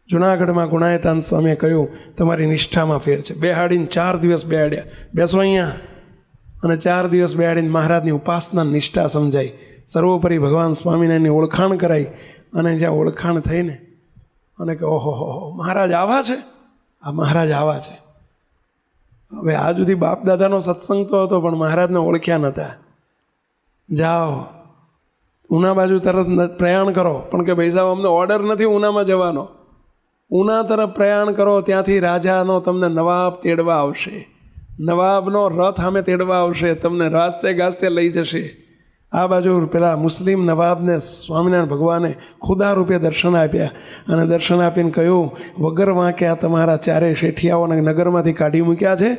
જુનાગઢમાં ગુણાયતાન સ્વામીએ કહ્યું તમારી નિષ્ઠામાં ફેર છે. બેહાડીને 4 દિવસ બેહાડ્યા, બેસો અહીંયા, અને 4 દિવસ બેહાડીને મહારાજની ઉપાસના નિષ્ઠા સમજાઈ. સર્વોપરી ભગવાન સ્વામિનારાયણની ઓળખાણ કરાઈ. અને જ્યાં ઓળખાણ થઈને અને કે ઓહો હો મહારાજ આવા છે, આ મહારાજ આવા છે. હવે આ સુધી બાપ દાદાનો સત્સંગ તો હતો પણ મહારાજને ઓળખ્યા નહોતા. જાઓ ઉના બાજુ તરત પ્રયાણ કરો, પણ કે ભાઈ સાહેબ અમને ઓર્ડર નથી ઉનામાં જવાનો. ઉના તરફ પ્રયાણ કરો, ત્યાંથી રાજાનો તમને નવાબ તેડવા આવશે, નવાબનો રથ સામે તેડવા આવશે, તમને રાસ્તે ગાસ્તે લઈ જશે. આ બાજુ પેલા મુસ્લિમ નવાબને સ્વામિનારાયણ ભગવાને ખુદા રૂપે દર્શન આપ્યા. અને દર્શન આપીને કહ્યું વગર વાંક્યા તમારા ચારે શેઠિયાઓને નગરમાંથી કાઢી મૂક્યા છે,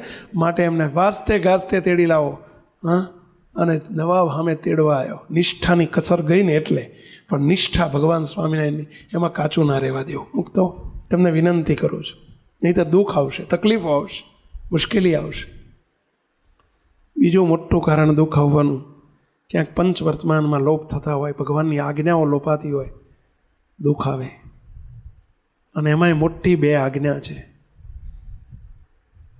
માટે એમને વાસ્તે ગાસ્તે તેડી લાવો. અને નવાબ સામે તેડવા આવ્યો. નિષ્ઠાની કસર ગઈ ને એટલે, પણ નિષ્ઠા ભગવાન સ્વામિનારાયણની એમાં કાચું ના રહેવા દેવું. મુક્તો તમને વિનંતી કરું છું, નહીં તો દુઃખ આવશે, તકલીફો આવશે, મુશ્કેલી આવશે. બીજું મોટું કારણ દુઃખ આવવાનું, ક્યાંક પંચ વર્તમાનમાં લોપ થતા હોય, ભગવાનની આજ્ઞાઓ લોપાતી હોય, દુઃખ આવે. અને એમાંય મોટી 2 આજ્ઞા છે.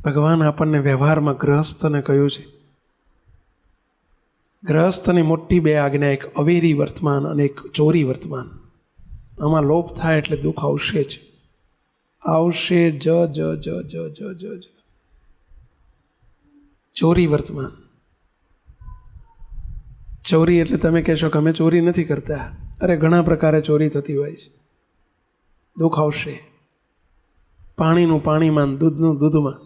ભગવાન આપણને વ્યવહારમાં ગ્રહસ્થને કહ્યું છે, ગ્રહસ્થની મોટી 2 આજ્ઞા, એક અવેરી વર્તમાન અને એક ચોરી વર્તમાન. આમાં લોપ થાય એટલે દુઃખ આવશે જ, આવશે જ જ જ જ જ જ જ. ચોરી વર્તમાન. ચોરી એટલે તમે કહેશો કે અમે ચોરી નથી કરતા. અરે ઘણા પ્રકારે ચોરી થતી હોય છે. દુઃખ આવશે. પાણીનું પાણીમાં, દૂધનું દૂધમાં,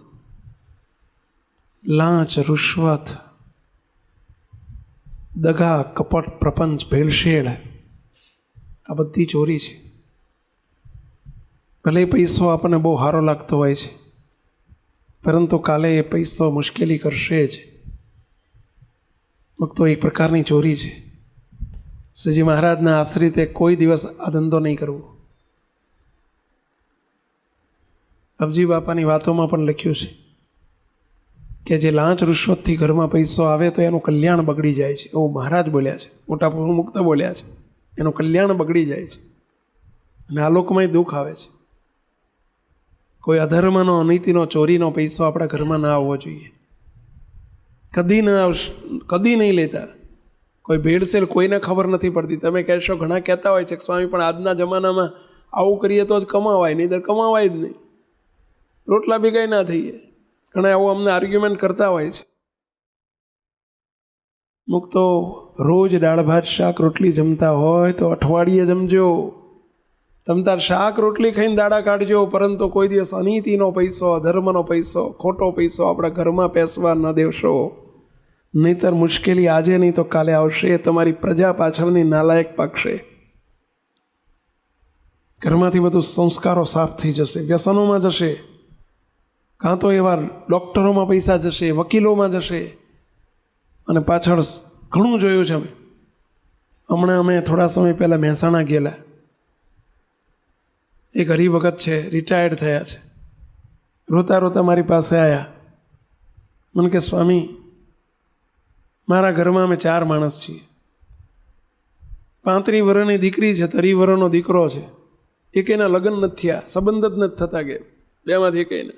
લાંચ, રૂશ્વત, દગા, કપટ, પ્રપંચ, ભેળસેળ, આ બધી ચોરી છે. ભલે પૈસો આપણને બહુ સારો લાગતો હોય છે, પરંતુ કાલે એ પૈસો મુશ્કેલી કરશે જ. તો એક પ્રકારની ચોરી છે. શ્રીજી મહારાજના આશ્રિતે કોઈ દિવસ આ ધંધો નહીં કરવો. અબજી બાપાની વાતોમાં પણ લખ્યું છે કે જે લાંચ રૂશ્વતથી ઘરમાં પૈસો આવે તો એનું કલ્યાણ બગડી જાય છે, એવું મહારાજ બોલ્યા છે, મોટા પ્રભુ મુક્ત બોલ્યા છે. એનું કલ્યાણ બગડી જાય છે અને આ લોકમાંય દુઃખ આવે છે. કોઈ અધર્મનો, અનીતિનો, ચોરીનો પૈસો આપણા ઘરમાં ના આવવો જોઈએ. કદી ના આવશે, કદી નહીં લેતા. કોઈ ભેળસેળ કોઈને ખબર નથી પડતી. તમે કહેશો, ઘણા કહેતા હોય છે કે સ્વામી પણ આજના જમાનામાં આવું કરીએ તો જ કમાવાય, નહીં તો કમાવાય જ નહીં, રોટલા બી કંઈ ના થઈએ. ઘણા આવું અમને આર્ગ્યુમેન્ટ કરતા હોય છે. મુક તો રોજ દાળ ભાત શાક રોટલી જમતા હોય તો અઠવાડિયે જમજો. તમતાર શાક રોટલી ખાઈને દાડા કાઢજો, પરંતુ કોઈ દિવસ અનીતિનો પૈસો, અધર્મનો પૈસો, ખોટો પૈસો આપણા ઘરમાં પેસવા ન દેશો. નહીંતર મુશ્કેલી આજે નહીં તો કાલે આવશે. તમારી પ્રજા પાછળની નાલાયક પાકશે. ઘરમાંથી બધું સંસ્કારો સાફ થઈ જશે, વ્યસનોમાં જશે, કાં તો એવા ડૉક્ટરોમાં પૈસા જશે, વકીલોમાં જશે. અને પાછળ ઘણું જોયું છે. હમણાં અમે થોડા સમય પહેલાં મહેસાણા ગયેલા. એક હરિભગત છે, રિટાયર્ડ થયા છે. રોતા રોતા મારી પાસે આવ્યા. મને કે સ્વામી, મારા ઘરમાં અમે 4 માણસ છીએ. 35 વર્ષની દીકરી છે, 30 વર્ષનો દીકરો છે. એકેના લગ્ન નથી થયા, સંબંધ જ નથી થતા કે બેમાંથી એકને.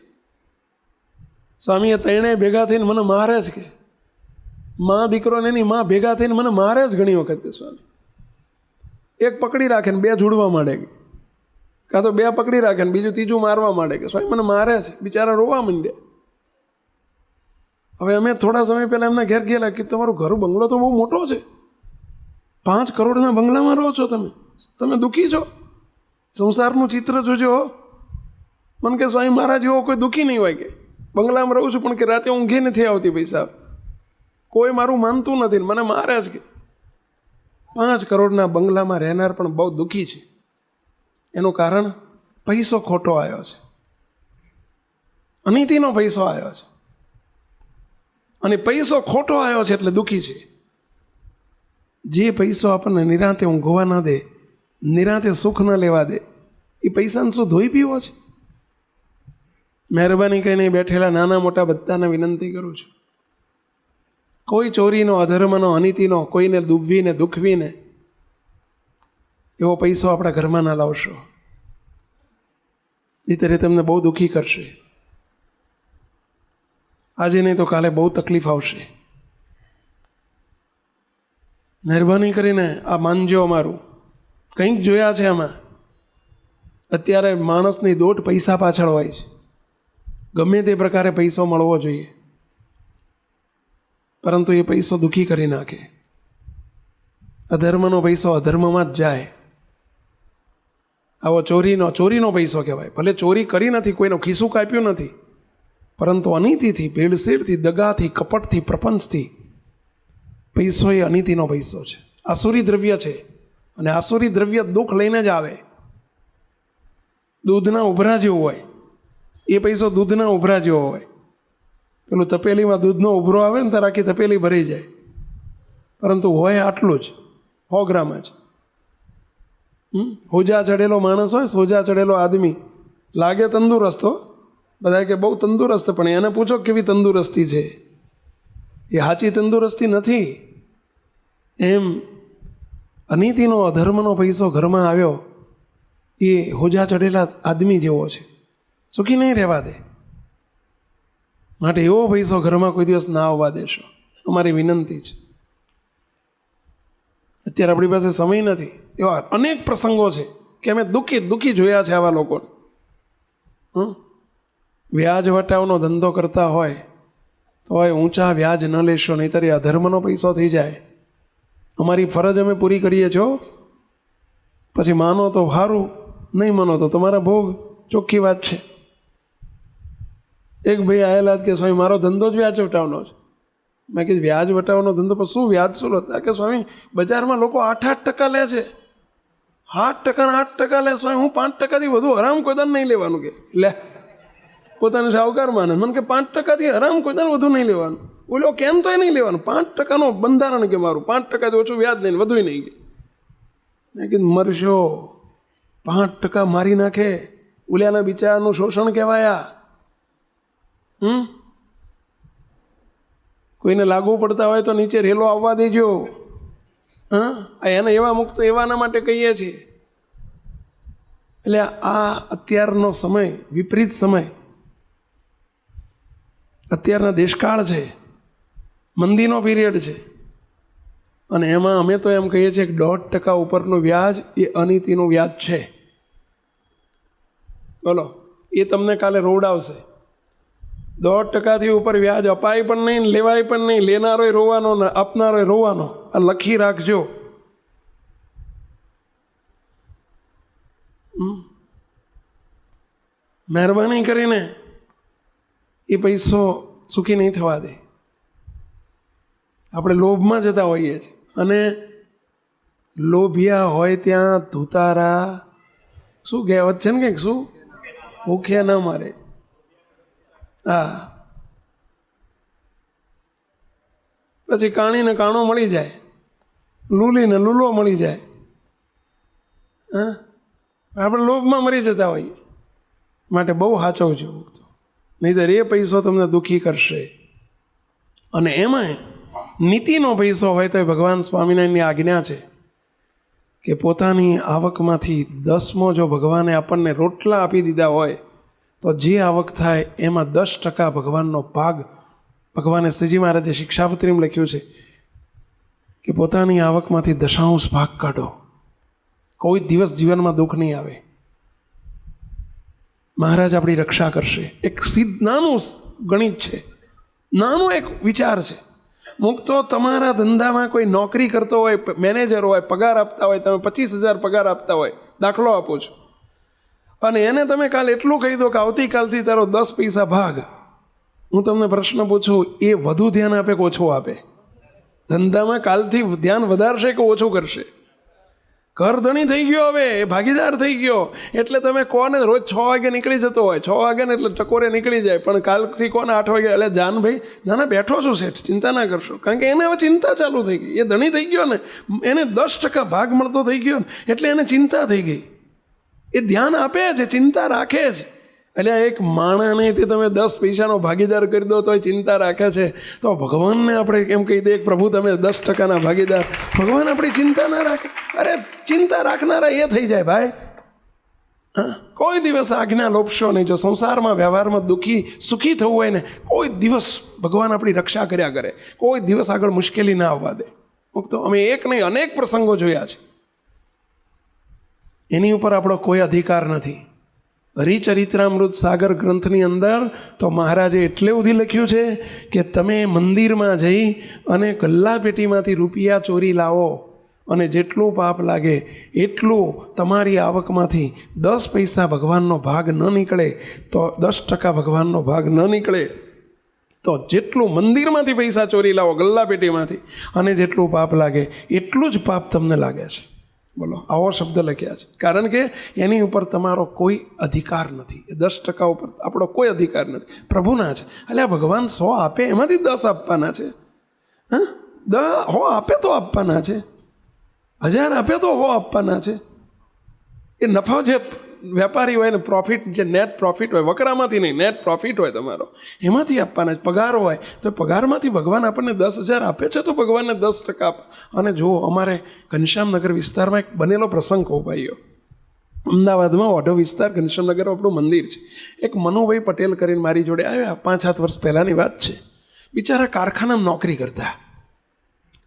સ્વામી એ 3 ભેગા થઈને મને મારે જ કે માં દીકરો ને એની માં ભેગા થઈને મને મારે જ ઘણી વખત કે સ્વામી. એક પકડી રાખે ને 2 જોડવા માંડે, કાં તો 2 પકડી રાખે ને બીજું ત્રીજું મારવા માંડે કે સ્વામી મને મારે છે. બિચારા રોવા માંડે. હવે અમે થોડા સમય પહેલાં એમના ઘેર ગયેલા કે તમારું ઘર બંગલો તો બહુ મોટો છે, 5 કરોડના બંગલામાં રહો છો તમે દુઃખી છો? સંસારનું ચિત્ર જોજો. મને કે સ્વામી મારા જેવો કોઈ દુઃખી નહીં હોય કે બંગલામાં રહું છું પણ કે રાતે ઊંઘી નથી આવતી પૈસા, કોઈ મારું માનતું નથી, મને મારે જ કે 5 કરોડના બંગલામાં રહેનાર પણ બહુ દુઃખી છે. એનું કારણ પૈસો ખોટો આવ્યો છે, અનીતિનો પૈસો આવ્યો છે. અને પૈસો ખોટો આવ્યો છે એટલે દુઃખી છે. જે પૈસો આપણને નિરાંતે ઊંઘવા ન દે, નિરાંતે સુખ ન લેવા દે, એ પૈસાને શું ધોઈ પીવો છે? મહેરબાની કરીને બેઠેલા નાના મોટા બધાને વિનંતી કરું છું, કોઈ ચોરીનો, અધર્મનો, અનીતિનો, કોઈને ડૂબવીને દુખવીને એવો પૈસો આપણા ઘરમાં ના લાવશો. એ તરે તમને બહુ દુઃખી કરશે. આજે નહીં તો કાલે બહુ તકલીફ આવશે. મહેરબાની કરીને આ માનજો. અમારું કંઈક જોયા છે આમાં. અત્યારે માણસની દોટ પૈસા પાછળ હોય છે. ગમે તે પ્રકારે પૈસો મળવો જોઈએ, પરંતુ એ પૈસો દુઃખી કરી નાખે. અધર્મનો પૈસો અધર્મમાં જ જાય. આવો ચોરીનો પૈસો કહેવાય. ભલે ચોરી કરી નથી, કોઈનો ખિસ્સું કાપ્યું નથી, પરંતુ અનીતિથી, ભેળસેળથી, દગાથી, કપટથી, પ્રપંચથી પૈસો એ અનીતિનો પૈસો છે. આસુરી દ્રવ્ય છે. અને આસુરી દ્રવ્ય દુઃખ લઈને જ આવે. દૂધના ઉભરા જેવું હોય. એ પૈસો દૂધના ઉભરા જેવો હોય. પેલું તપેલીમાં દૂધનો ઉભરો આવે ને ત્યારે આખી તપેલી ભરાઈ જાય, પરંતુ હોય આટલું જ, 100 ગ્રામ જ. હોજા ચડેલો માણસ હોય, સોજા ચડેલો આદમી લાગે તંદુરસ્ત હો, બધા કે બહુ તંદુરસ્ત, પણ એને પૂછો કેવી તંદુરસ્તી છે. એ સાચી તંદુરસ્તી નથી. એમ અનીતિનો, અધર્મનો પૈસો ઘરમાં આવ્યો એ હોજા ચડેલા આદમી જેવો છે, સુખી નહીં રહેવા દે. માટે એવો પૈસો ઘરમાં કોઈ દિવસ ના આવવા દેશો, અમારી વિનંતી છે. અત્યારે આપણી પાસે સમય નથી. એવા અનેક પ્રસંગો છે કે અમે દુઃખી જોયા છે આવા લોકો. વ્યાજ વટાવનો ધંધો કરતા હોય તો ઊંચા વ્યાજ ન લેશો, નહીંતર એ અધર્મનો પૈસો થઈ જાય. અમારી ફરજ અમે પૂરી કરીએ છો, પછી માનો તો સારું, નહીં માનો તો તમારા ભોગ. ચોખ્ખી વાત છે. એક ભાઈ આવેલા કે સ્વામી મારો ધંધો જ વ્યાજ વટાવનો છે. મેં કીધું વ્યાજ વટાવવાનો ધંધો પણ શું વ્યાજ શું લેતા? કે સ્વામી બજારમાં લોકો 8% લે છે, 8% લે. સ્વામી હું 5%થી વધુ હરામ કોઈ દાન નહીં લેવાનું. કે લે, પોતાને સાવકાર માને. મને કે 5%થી હરામ કોઈ દાન વધુ નહીં લેવાનું. બોલો કેમ તો એ નહીં લેવાનું? 5%નો બંધારણ કે મારું, 5%થી ઓછું વ્યાજ નહીં, વધુ નહીં. કે મેં કીધું મરશો, 5% મારી નાખે, ઓલિયાના બિચારાનું શોષણ કહેવાયા. કોઈને લાગુ પડતા હોય તો નીચે રેલો આવવા દેજો. એને એવા મુક્ત એવાના માટે કહીએ છીએ. એટલે આ અત્યારનો સમય વિપરીત સમય, અત્યારના દેશકાળ છે, મંદીનો પીરિયડ છે. અને એમાં અમે તો એમ કહીએ છીએ કે 1.5% ઉપરનું વ્યાજ એ અનીતિનું વ્યાજ છે. બોલો, એ તમને કાલે રોવડાવશે. 1.5% ઉપર વ્યાજ અપાય પણ નહીં, લેવાય પણ નહીં. લેનારોય રોવાનો ને આપનારોય રોવાનો. આ લખી રાખજો. મહેરબાની કરીને એ પૈસો સુખી નહીં થવા દે. આપણે લોભમાં જતા હોઈએ છીએ, અને લોભિયા હોય ત્યાં ધુતારા, શું કહેવત છે ને કંઈક, શું ભૂખ્યા ના મારે. હા, પછી કાણીને કાણો મળી જાય, લૂલીને લૂલો મળી જાય. હા, આપણે લોભમાં મરી જતા હોઈએ. માટે બહુ સાચવજો, નહીંતર એ પૈસો તમને દુઃખી કરશે. અને એમાંય નીતિનો પૈસો હોય તો ભગવાન સ્વામિનારાયણની આજ્ઞા છે કે પોતાની આવકમાંથી 10મો જો ભગવાને આપણને રોટલા આપી દીધા હોય તો જે આવક થાય એમાં 10% ભગવાનનો ભાગ. ભગવાને શ્રીજી મહારાજે શિક્ષાપત્રીમાં લખ્યું છે કે પોતાની આવકમાંથી 10 ભાગ કાઢો. કોઈ દિવસ જીવનમાં દુઃખ નહીં આવે. મહારાજ આપણી રક્ષા કરશે. એક નાનું ગણિત છે, નાનો એક વિચાર છે. મુક્તો તમારા ધંધામાં કોઈ નોકરી કરતો હોય, મેનેજર હોય, પગાર આપતા હોય, તમે 25,000 પગાર આપતા હોય, દાખલો આપો છો, અને એને તમે કાલ એટલું કહી દો કે આવતીકાલથી તારો 10 પૈસા ભાગ. હું તમને પ્રશ્ન પૂછું, એ વધુ ધ્યાન આપે કે ઓછું આપે? ધંધામાં કાલથી ધ્યાન વધારશે કે ઓછું કરશે? ઘર ધણી થઈ ગયો, હવે ભાગીદાર થઈ ગયો. એટલે તમે કોને રોજ 6 વાગે નીકળી જતો હોય, 6 વાગે ને એટલે ટકોરે નીકળી જાય, પણ કાલથી કોને 8 વાગે, એટલે જાન ભાઈ ના બેઠો છું શેઠ, ચિંતા ના કરશો. કારણ કે એને હવે ચિંતા ચાલુ થઈ ગઈ. એ ધણી થઈ ગયો ને, એને 10% ભાગ મળતો થઈ ગયો ને, એટલે એને ચિંતા થઈ ગઈ. એ ધ્યાન આપે છે, ચિંતા રાખે છે. એટલે એક માણસને તે તમે 10 પૈસાનો ભાગીદાર કરી દો તો એ ચિંતા રાખે છે, તો ભગવાનને આપણે એમ કહી દઈએ કે પ્રભુ તમે 10%ના ભાગીદાર. ભગવાન આપણી ચિંતા ના રાખે? અરે ચિંતા રાખનારા એ થઈ જાય ભાઈ. હા, કોઈ દિવસ આજ્ઞા લોપશો નહીં. જો સંસારમાં વ્યવહારમાં સુખી થવું હોય ને, કોઈ દિવસ ભગવાન આપણી રક્ષા કર્યા કરે. કોઈ દિવસ આગળ મુશ્કેલી ના આવવા દે. તો અમે એક નહીં અનેક પ્રસંગો જોયા છે. એની ઉપર આપણો કોઈ અધિકાર નથી. હરિચરિત્રામૃત સાગર ગ્રંથની અંદર તો મહારાજે એટલે સુધી લખ્યું છે કે તમે મંદિરમાં જઈ અને ગલ્લા પેટીમાંથી રૂપિયા ચોરી લાવો, અને જેટલું પાપ લાગે એટલું તમારી આવકમાંથી 10 પૈસા ભગવાનનો ભાગ ન નીકળે તો 10% ભગવાનનો ભાગ ન નીકળે તો જેટલું મંદિરમાંથી પૈસા ચોરી લાવો, ગલ્લા પેટીમાંથી, અને જેટલું પાપ લાગે એટલું જ પાપ તમને લાગે છે. બોલો, આવો શબ્દ લખ્યા છે. કારણ કે એની ઉપર તમારો કોઈ અધિકાર નથી. 10% ઉપર આપણો કોઈ અધિકાર નથી, પ્રભુના છે. એટલે આ ભગવાન 100 આપે એમાંથી 10 આપવાના છે. હા, 100 આપે તો આપવાના છે, 1000 આપે તો 100 આપવાના છે. એ નફો જે વેપારી હોય ને, પ્રોફિટ જે નેટ પ્રોફિટ હોય, વકરામાંથી નહીં, નેટ પ્રોફિટ હોય તમારો, એમાંથી આપવાના. પગાર હોય તો પગારમાંથી ભગવાન આપણને 10,000 આપે છે તો ભગવાનને 10% આપે. અને જુઓ, અમારે ઘનશ્યામનગર વિસ્તારમાં એક બનેલો પ્રસંગ કહું ભાઈઓ. અમદાવાદમાં ઓઢો વિસ્તાર, ઘનશ્યામનગર આપણું મંદિર છે. એક મનુભાઈ પટેલ કરીને મારી જોડે આવ્યા. 5-7 વર્ષ પહેલાંની વાત છે. બિચારા કારખાનામાં નોકરી કરતા.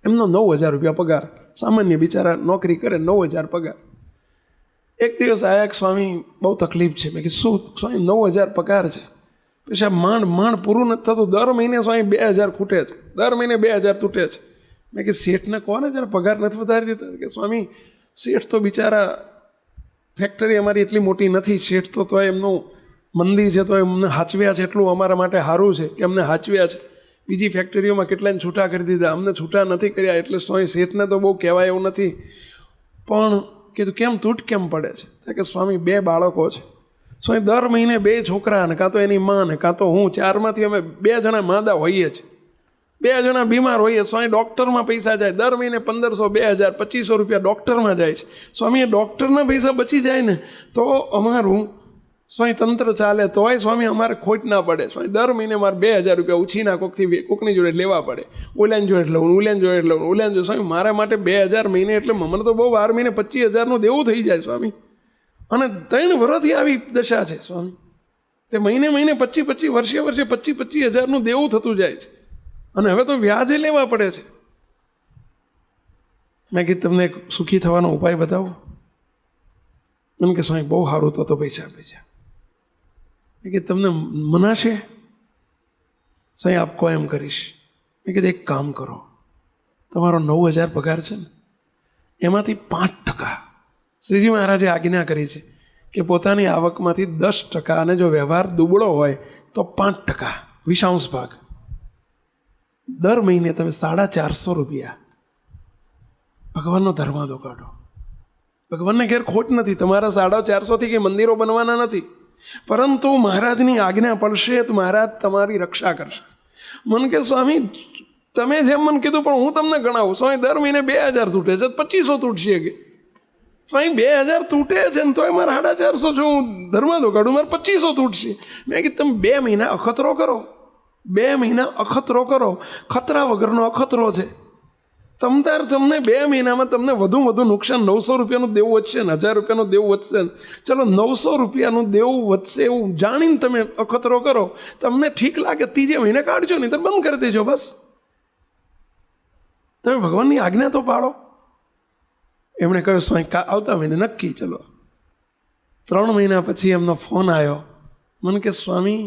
એમનો 9,000 રૂપિયા પગાર. સામાન્ય બિચારા નોકરી કરે, 9,000 પગાર. એક દિવસ આયા કે સ્વામી બહુ તકલીફ છે. મેં કીધું શું સ્વામી? 9,000 પગાર છે, પછી માંડ પૂરું નથી થતું. દર મહિને સ્વામી 2,000 ખૂટે છે, દર મહિને 2,000 તૂટે છે. મેં કે શેઠને કોને જરા પગાર નથી વધારી દેતા? કે સ્વામી શેઠ તો બિચારા, ફેક્ટરી અમારી એટલી મોટી નથી, શેઠ તો એમનું મંદી છે તો એમને હાચવ્યા છે, એટલું અમારા માટે સારું છે કે અમને હાચવ્યા છે. બીજી ફેક્ટરીઓમાં કેટલાને છૂટા કરી દીધા, અમને છૂટા નથી કર્યા. એટલે સ્વામી શેઠને તો બહુ કહેવાય એવું નથી. પણ કીધું કેમ તૂટ કેમ પડે છે? કે સ્વામી 2 બાળકો છે સ્વામી, દર મહિને 2 છોકરા, ને કાં તો એની માં ને કાં તો હું, 4માંથી અમે 2 જણા માંદા હોઈએ છીએ, 2 જણા બીમાર હોઈએ. સ્વામી ડૉક્ટરમાં પૈસા જાય, દર મહિને 1,500, 2,000, 2,500 રૂપિયા ડૉક્ટરમાં જાય છે. સ્વામી એ ડૉક્ટરના પૈસા બચી જાય ને તો અમારું સ્વામી તંત્ર ચાલે તોય સ્વામી અમારે ખોટ ના પડે. સ્વામી દર મહિને મારે 2000 રૂપિયા ઉછીના કોકની જોડે લેવા પડે. ઓલાની જોડે લઉં, ઓલાની જોડે લઉં, ઓલાની જોડે. સ્વામી મારા માટે 2000 મહિને એટલે મને તો બહુ 12 મહિને 25,000નું દેવું થઈ જાય સ્વામી. અને 3 વર્ષથી આવી દશા છે સ્વામી. તે મહિને 25 વર્ષે 25,000નું દેવું થતું જાય છે. અને હવે તો વ્યાજે લેવા પડે છે. મેં કીધું તમને સુખી થવાનો ઉપાય બતાવો. એમ કે સ્વામી બહુ સારું તો પૈસા મેં કીધું તમને મનાશે? સ્વામી આપ કહો એમ કરીશ. મેં કીધું એક કામ કરો, તમારો 9,000 પગાર છે ને એમાંથી 5% શ્રીજી મહારાજે આજ્ઞા કરી છે કે પોતાની આવકમાંથી 10%, અને જો વ્યવહાર દુબળો હોય તો 5%, 20 ભાગ દર મહિને તમે 450 રૂપિયા ભગવાનનો ધર્માદો કાઢો. ભગવાનને ઘેર ખોટ નથી. તમારા 450થી કે મંદિરો બનવાના નથી, પરંતુ મહારાજની આજ્ઞા પડશે તો મહારાજ તમારી રક્ષા કરશે. મન કે સ્વામી તમે જેમ મને કીધું પણ હું તમને ગણાવું. સ્વામી દર મહિને 2000 તૂટે છે, 2500 તૂટશે કે સ્વામી 2000 તૂટે છે ને તોય મારે 450 જો હું ધર્માદો કાઢું મારે 2500 તૂટશે. મેં કીધું તમે 2 મહિના અખતરો કરો, 2 મહિના અખતરો કરો. ખતરા વગરનો અખતરો છે. તમને 2 મહિનામાં તમને વધુ નુકસાન 900 રૂપિયાનું દેવું વધશે ને 1000 રૂપિયાનું દેવું વધશે ને, ચલો 900 રૂપિયાનું દેવું વધશે એવું જાણીને તમે અખતરો કરો. તમને ઠીક લાગે 3 મહિને કાઢજો, નહીં તો બંધ કરી દેજો. બસ તમે ભગવાનની આજ્ઞા તો પાડો. એમણે કહ્યું સ્વામી આવતા મહિને નક્કી. ચલો 3 મહિના પછી એમનો ફોન આવ્યો. મને કે સ્વામી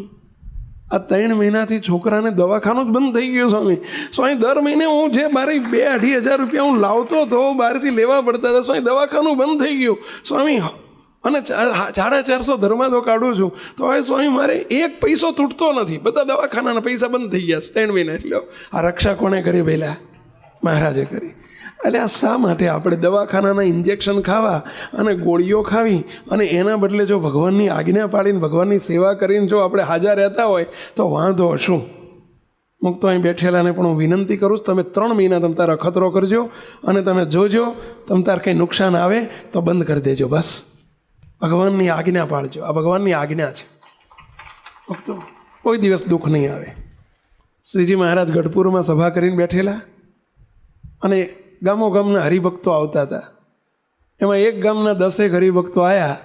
આ 3 મહિનાથી છોકરાને દવાખાનું જ બંધ થઈ ગયું. સ્વામી દર મહિને હું જે મારી 2-2.5 રૂપિયા હું લાવતો હતો બહારથી લેવા પડતા હતા. સ્વામી દવાખાનું બંધ થઈ ગયું સ્વામી. અને 450 ધર્માદો કાઢું છું તો હવે સ્વામી મારે 1 પૈસો તૂટતો નથી. બધા દવાખાનાના પૈસા બંધ થઈ ગયા 3 મહિના. એટલે આ રક્ષા કોણે કરી? પહેલાં મહારાજે કરી. એટલે આ શા માટે આપણે દવાખાનાના ઇન્જેક્શન ખાવા અને ગોળીઓ ખાવી અને એના બદલે જો ભગવાનની આજ્ઞા પાડીને ભગવાનની સેવા કરીને જો આપણે હાજર રહેતા હોય તો વાંધો શું? મુક્તો અહીં બેઠેલાને પણ હું વિનંતી કરું છું, તમે 3 મહિના તમ તાર અખતરો કરજો અને તમે જોજો તમ તાર કંઈ નુકસાન આવે તો બંધ કરી દેજો. બસ ભગવાનની આજ્ઞા પાડજો. આ ભગવાનની આજ્ઞા છે. મુક્તો કોઈ દિવસ દુઃખ નહીં આવે. શ્રીજી મહારાજ ગઢપુરમાં સભા કરીને બેઠેલા અને ગામોગામના હરિભક્તો આવતા હતા. એમાં એક ગામના 10 હરિભક્તો આવ્યા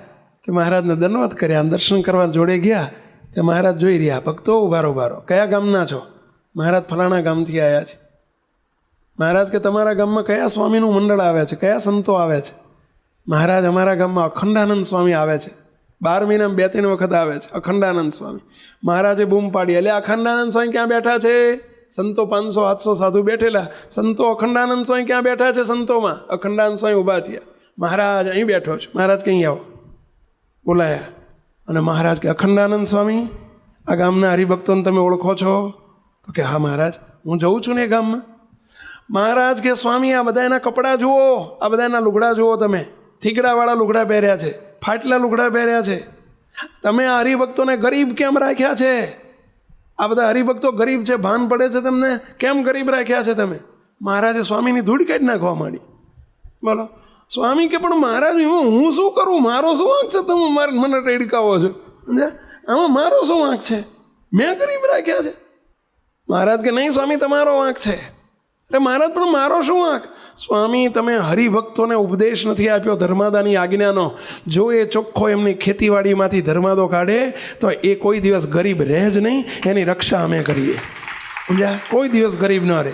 તે મહારાજને દંડવત કર્યા. દર્શન કરવા જોડે ગયા તે મહારાજ જોઈ રહ્યા. ભક્તો ઉભારો કયા ગામના છો? મહારાજ ફલાણા ગામથી આવ્યા છે. મહારાજ કે તમારા ગામમાં કયા સ્વામીનું મંડળ આવે છે, કયા સંતો આવે છે? મહારાજ અમારા ગામમાં અખંડાનંદ સ્વામી આવે છે. 12 મહિનામાં 2-3 વખત આવે છે અખંડાનંદ સ્વામી. મહારાજે બૂમ પાડી, એટલે અખંડાનંદ સ્વામી ક્યાં બેઠા છે? સંતો 500-700 સાધુ બેઠેલા. સંતો અખંડાનંદ સ્વામી ક્યાં બેઠા છે? સંતોમાં. અખંડાનંદ સ્વામી ઊભા થયા. મહારાજ અહીં બેઠો છું. મહારાજ કે અહીં આવો. બોલાયા અને મહારાજ કે અખંડાનંદ સ્વામી આ ગામના હરિભક્તોને તમે ઓળખો છો? તો કે હા મહારાજ હું જઉં છું ને એ ગામમાં. મહારાજ કે સ્વામી આ બધા એના કપડાં જુઓ, આ બધા એના લુગડા જુઓ. તમે થીગડાવાળા લુગડા પહેર્યા છે, ફાટલા લુગડા પહેર્યા છે. તમે આ હરિભક્તોને ગરીબ કેમ રાખ્યા છે? આ બધા હરિભક્તો ગરીબ છે, ભાન પડે છે તમને? કેમ ગરીબ રાખ્યા છે તમે? મહારાજે સ્વામીની ધૂળ કાઢી નાખવા માંડી. બોલો સ્વામી કે પણ મહારાજ હું શું કરું? મારો શું વાંક છે? તમે મને ટેડકાવો છો? આમાં મારો શું વાંક છે? મેં ગરીબ રાખ્યા છે? મહારાજ કે નહીં સ્વામી તમારો વાંક છે. અરે મહારાજ પણ મારો શું વાંક? સ્વામી તમે હરિભક્તોને ઉપદેશ નથી આપ્યો ધર્માદાની આજ્ઞાનો. જો એ ચોખ્ખો એમની ખેતીવાડીમાંથી ધર્માદો કાઢે તો એ કોઈ દિવસ ગરીબ રહે જ નહીં. એની રક્ષા અમે કરીએ. સમજ્યા? કોઈ દિવસ ગરીબ ન રહે.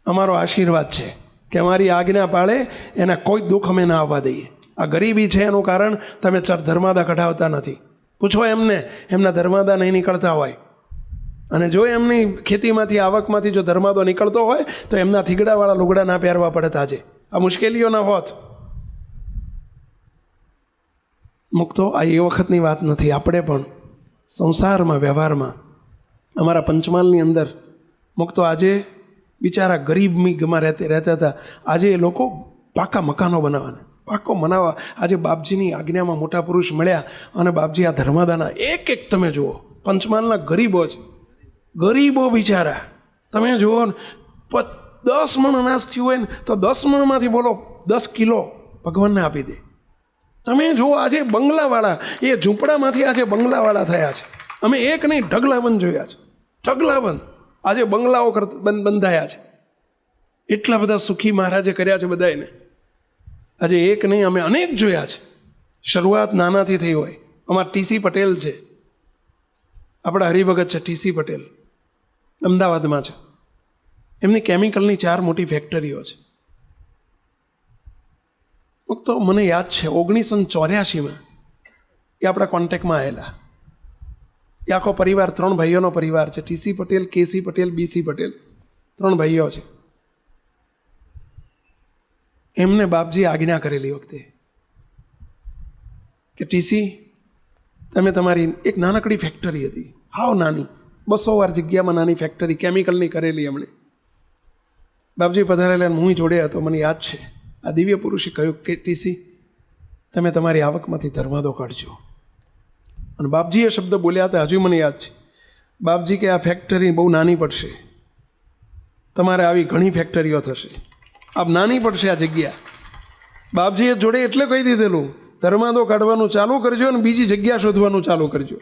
અમારો આશીર્વાદ છે કે અમારી આજ્ઞા પાળે એના કોઈ દુઃખ અમે ના આવવા દઈએ. આ ગરીબી છે એનું કારણ તમે ધર્માદા કઢાવતા નથી. પૂછો એમને, એમના ધર્માદા નહીં નીકળતા હોય. અને જો એમની ખેતીમાંથી આવકમાંથી જો ધર્માદો નીકળતો હોય તો એમના થીગડાવાળા લુગડા ના પહેરવા પડત. આજે આ મુશ્કેલીઓ ના હોત. મુક્તો આ એ વખતની વાત નથી. આપણે પણ સંસારમાં વ્યવહારમાં અમારા પંચમહાલની અંદર મુક્તો આજે બિચારા ગરીબમાં રહેતા હતા. આજે એ લોકો પાકા મકાનો પાકો બનાવવા આજે બાપજીની આજ્ઞામાં મોટા પુરુષ મળ્યા અને બાપજી આ ધર્માદાના એક તમે જુઓ પંચમહાલના ગરીબો છે. ગરીબો બિચારા તમે જુઓ 10 મણ અનાજ થયું હોય ને તો 10 મણમાંથી બોલો 10 કિલો ભગવાનને આપી દે. તમે જુઓ આજે બંગલાવાળા, એ ઝૂંપડામાંથી આજે બંગલાવાળા થયા છે. અમે એક નહીં ઢગલાબંધ જોયા છે, ઢગલાબંધ આજે બંગલાઓ બંધાયા છે. એટલા બધા સુખી મહારાજે કર્યા છે બધાને. આજે એક નહીં અમે અનેક જોયા છે. શરૂઆત નાનાથી થઈ હોય. અમારા ટીસી પટેલ છે, આપણા હરિભગત છે ટીસી પટેલ, અમદાવાદમાં છે. એમની કેમિકલની 4 મોટી ફેક્ટરીઓ છે. તો મને યાદ છે 1984માં એ આપણા કોન્ટેક્ટમાં આવેલા. એ આખો પરિવાર 3 ભાઈઓનો પરિવાર છે. ટીસી પટેલ, કેસી પટેલ, બીસી પટેલ, 3 ભાઈઓ છે. એમને બાપજી આજ્ઞા કરેલી વખતે કે ટીસી તમે તમારી એક નાનકડી ફેક્ટરી હતી, હાવ નાની, 200 વાર જગ્યામાં નાની ફેક્ટરી કેમિકલની કરેલી એમણે. બાપજી પધારેલા હું જોડે હતો. મને યાદ છે આ દિવ્ય પુરુષે કહ્યું કે ટીસી તમે તમારી આવકમાંથી ધર્માદો કાઢજો. અને બાપજીએ શબ્દ બોલ્યા હતા, હજુ મને યાદ છે. બાપજી કે આ ફેક્ટરી બહુ નાની પડશે, તમારે આવી ઘણી ફેક્ટરીઓ થશે, આપ નાની પડશે આ જગ્યા. બાપજીએ જોડે એટલે કહી દીધેલું ધર્માદો કાઢવાનું ચાલુ કરજો અને બીજી જગ્યા શોધવાનું ચાલુ કરજો,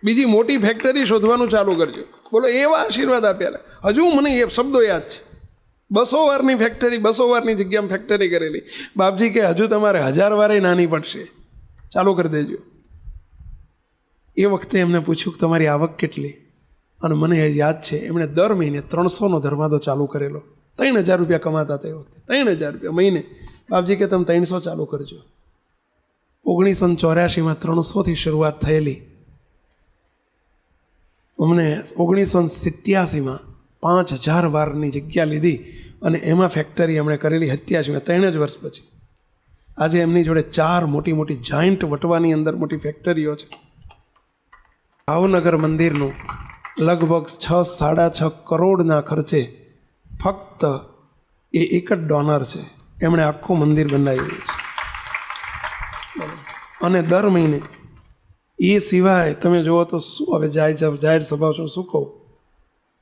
બીજી મોટી ફેક્ટરી શોધવાનું ચાલુ કરજો. બોલો એવા આશીર્વાદ આપ્યા. હજુ મને એ શબ્દો યાદ છે. 200 વારની ફેક્ટરી, 200 વારની જગ્યામાં ફેક્ટરી કરેલી. બાપજી કે હજુ તમારે 1000 વારે નાની પડશે, ચાલુ કરી દેજો. એ વખતે એમને પૂછ્યું કે તમારી આવક કેટલી? અને મને યાદ છે એમણે દર મહિને 300નો ધર્માદો ચાલુ કરેલો. 3000 રૂપિયા કમાતા હતા એ વખતે, 3000 રૂપિયા મહિને. બાપજી કે તમે 300 ચાલુ કરજો. 1984માં 300થી શરૂઆત થયેલી. અમને 1987માં 5000 વારની જગ્યા લીધી અને એમાં ફેક્ટરી એમણે કરેલી 87માં, 3 જ વર્ષ પછી. આજે એમની જોડે 4 મોટી મોટી જાયન્ટ વટવાની અંદર મોટી ફેક્ટરીઓ છે. ભાવનગર મંદિરનું લગભગ 6-6.5 કરોડના ખર્ચે ફક્ત એ એક જ ડોનર છે, એમણે આખું મંદિર બનાવ્યું છે. અને દર મહિને એ સિવાય તમે જુઓ તો શું હવે જાહેર સભા શું કહું,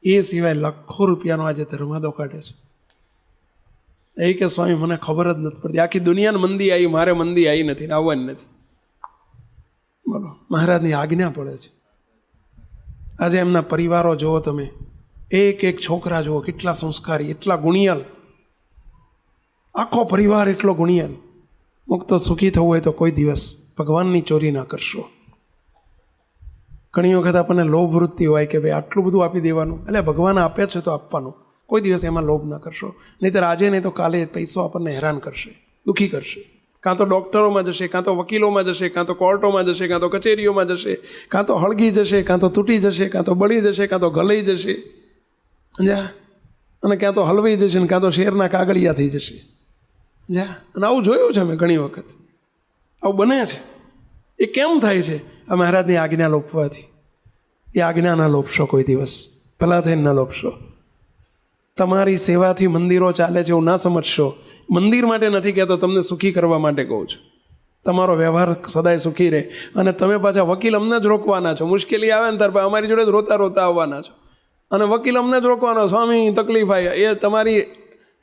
એ સિવાય લાખો રૂપિયાનો આજે ધર્માદો કાઢે છે. એ કે સ્વામી મને ખબર જ નથી પડતી, આખી દુનિયાને મંદી આવી, મારે મંદી આવી નથી ને આવવાની નથી. બોલો મહારાજની આજ્ઞા પડે છે. આજે એમના પરિવારો જુઓ તમે, એક છોકરા જુઓ કેટલા સંસ્કારી, એટલા ગુણિયલ, આખો પરિવાર એટલો ગુણિયલ. મુક્તો સુખી થવું હોય તો કોઈ દિવસ ભગવાનની ચોરી ના કરશો. ઘણી વખત આપણને લોભ વૃત્તિ હોય કે ભાઈ આટલું બધું આપી દેવાનું, એટલે ભગવાન આપે છે તો આપવાનું. કોઈ દિવસ એમાં લોભ ના કરશો, નહીંતર આજે નહીં તો કાલે પૈસો આપણને હેરાન કરશે, દુઃખી કરશે. કાં તો ડૉક્ટરોમાં જશે, કાં તો વકીલોમાં જશે, કાં તો કોર્ટોમાં જશે, કાં તો કચેરીઓમાં જશે, કાં તો હળગી જશે, કાં તો તૂટી જશે, કાં તો બળી જશે, કાં તો ગલાઈ જશે, સમજ્યા? અને ક્યાં તો હલવાઈ જશે ને કાં તો શેરના કાગળિયા થઈ જશે. સમજ્યા? અને આવું જોયું છે મેં ઘણી વખત, આવું બને છે. એ કેમ થાય છે? આ મહારાજની આજ્ઞા લોપવાથી. એ આજ્ઞા ના લોપશો કોઈ દિવસ, ભલા થઈને ના લોપશો. તમારી સેવાથી મંદિરો ચાલે છે એવું ના સમજશો. મંદિર માટે નથી કહેતો, તમને સુખી કરવા માટે કહું છું. તમારો વ્યવહાર સદાય સુખી રહે. અને તમે પાછા વકીલ અમને જ રોકવાના છો. મુશ્કેલી આવે ને ત્યારે અમારી જોડે જ રોતા રોતા આવવાના છો. અને વકીલ અમને જ રોકવાનો, સ્વામી તકલીફ આવે. એ તમારી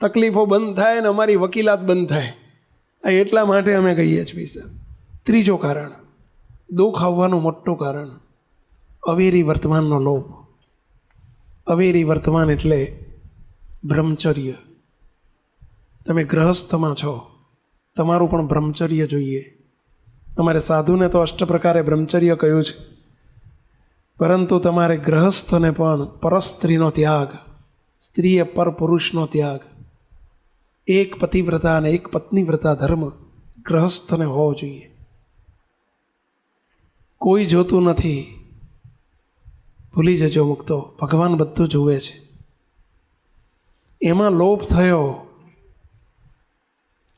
તકલીફો બંધ થાય ને અમારી વકીલાત બંધ થાય. આ એટલા માટે અમે કહીએ છીએ સાહેબ. ત્રીજો કારણ, દુઃખ આવવાનું મોટું કારણ, અવેરી વર્તમાનનો લોભ. અવેરી વર્તમાન એટલે બ્રહ્મચર્ય. તમે ગ્રહસ્થમાં છો, તમારું પણ બ્રહ્મચર્ય જોઈએ. અમારે સાધુને તો 8 પ્રકારે બ્રહ્મચર્ય કહ્યું છે, પરંતુ તમારે ગ્રહસ્થને પણ પરસ્ત્રીનો ત્યાગ, સ્ત્રીએ પર પુરુષનો ત્યાગ, એક પતિવ્રતા અને એક પત્નીવ્રતા ધર્મ ગ્રહસ્થને હોવો જોઈએ. કોઈ જોતું નથી, ભૂલી જજો મુક્તો, ભગવાન બધું જુએ છે. એમાં લોભ થયો.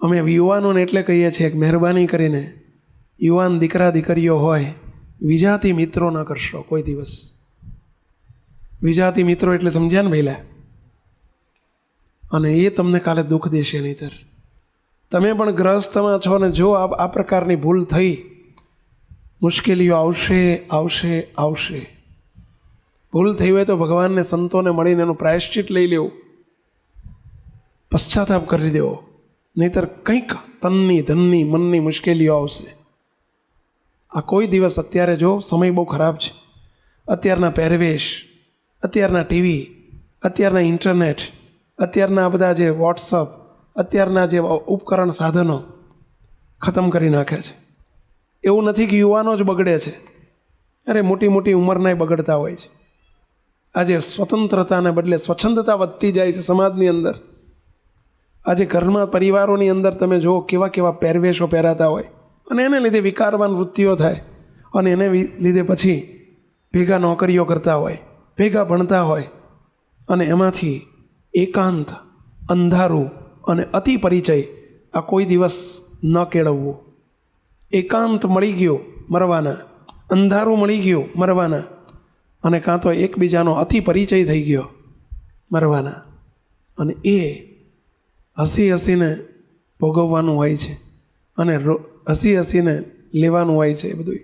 અમે યુવાનોને એટલે કહીએ છીએ કે મહેરબાની કરીને યુવાન દીકરા દીકરીઓ હોય, વિજાતી મિત્રો ન કરશો કોઈ દિવસ. વિજાતી મિત્રો એટલે સમજ્યા ને પહેલાં? અને એ તમને કાલે દુઃખ દેશે નહીંતર. તમે પણ ગ્રહસ્થમાં છો ને જો આ પ્રકારની ભૂલ થઈ, મુશ્કેલીઓ આવશે આવશે આવશે. ભૂલ થઈ હોય તો ભગવાનને સંતોને મળીને એનું પ્રાયશ્ચિત લઈ લેવું, પશ્ચાતાપ કરી દેવો. નહીંતર કંઈક તનની ધનની મનની મુશ્કેલીઓ આવશે. આ કોઈ દિવસ અત્યારે જો સમય બહુ ખરાબ છે, અત્યારના પહેરવેશ, અત્યારના ટીવી, અત્યારના ઇન્ટરનેટ, અત્યારના આ બધા જે વોટ્સઅપ, અત્યારના જે ઉપકરણ સાધનો ખતમ કરી નાખે છે. એવું નથી કે યુવાનો જ બગડે છે, અરે મોટી મોટી ઉંમરનાય બગડતા હોય છે. આજે સ્વતંત્રતાને બદલે સ્વચ્છંદતા વધતી જાય છે સમાજની અંદર. આજે ઘરમાં પરિવારોની અંદર તમે જુઓ કેવા કેવા પહેરવેશો પહેરાતા હોય, અને એને લીધે વિકારવાન વૃત્તિઓ થાય, અને એને લીધે પછી ભેગા નોકરીઓ કરતા હોય, ભેગા ભણતા હોય, અને એમાંથી એકાંત, અંધારું અને અતિ પરિચય આ કોઈ દિવસ ન કેળવવું. એકાંત મળી ગયો મરવાના, અંધારું મળી ગયું મરવાના, અને કાં તો એકબીજાનો અતિ પરિચય થઈ ગયો મરવાના. અને એ હસી હસીને ભોગવવાનું હોય છે, અને હસી હસીને લેવાનું હોય છે એ બધું,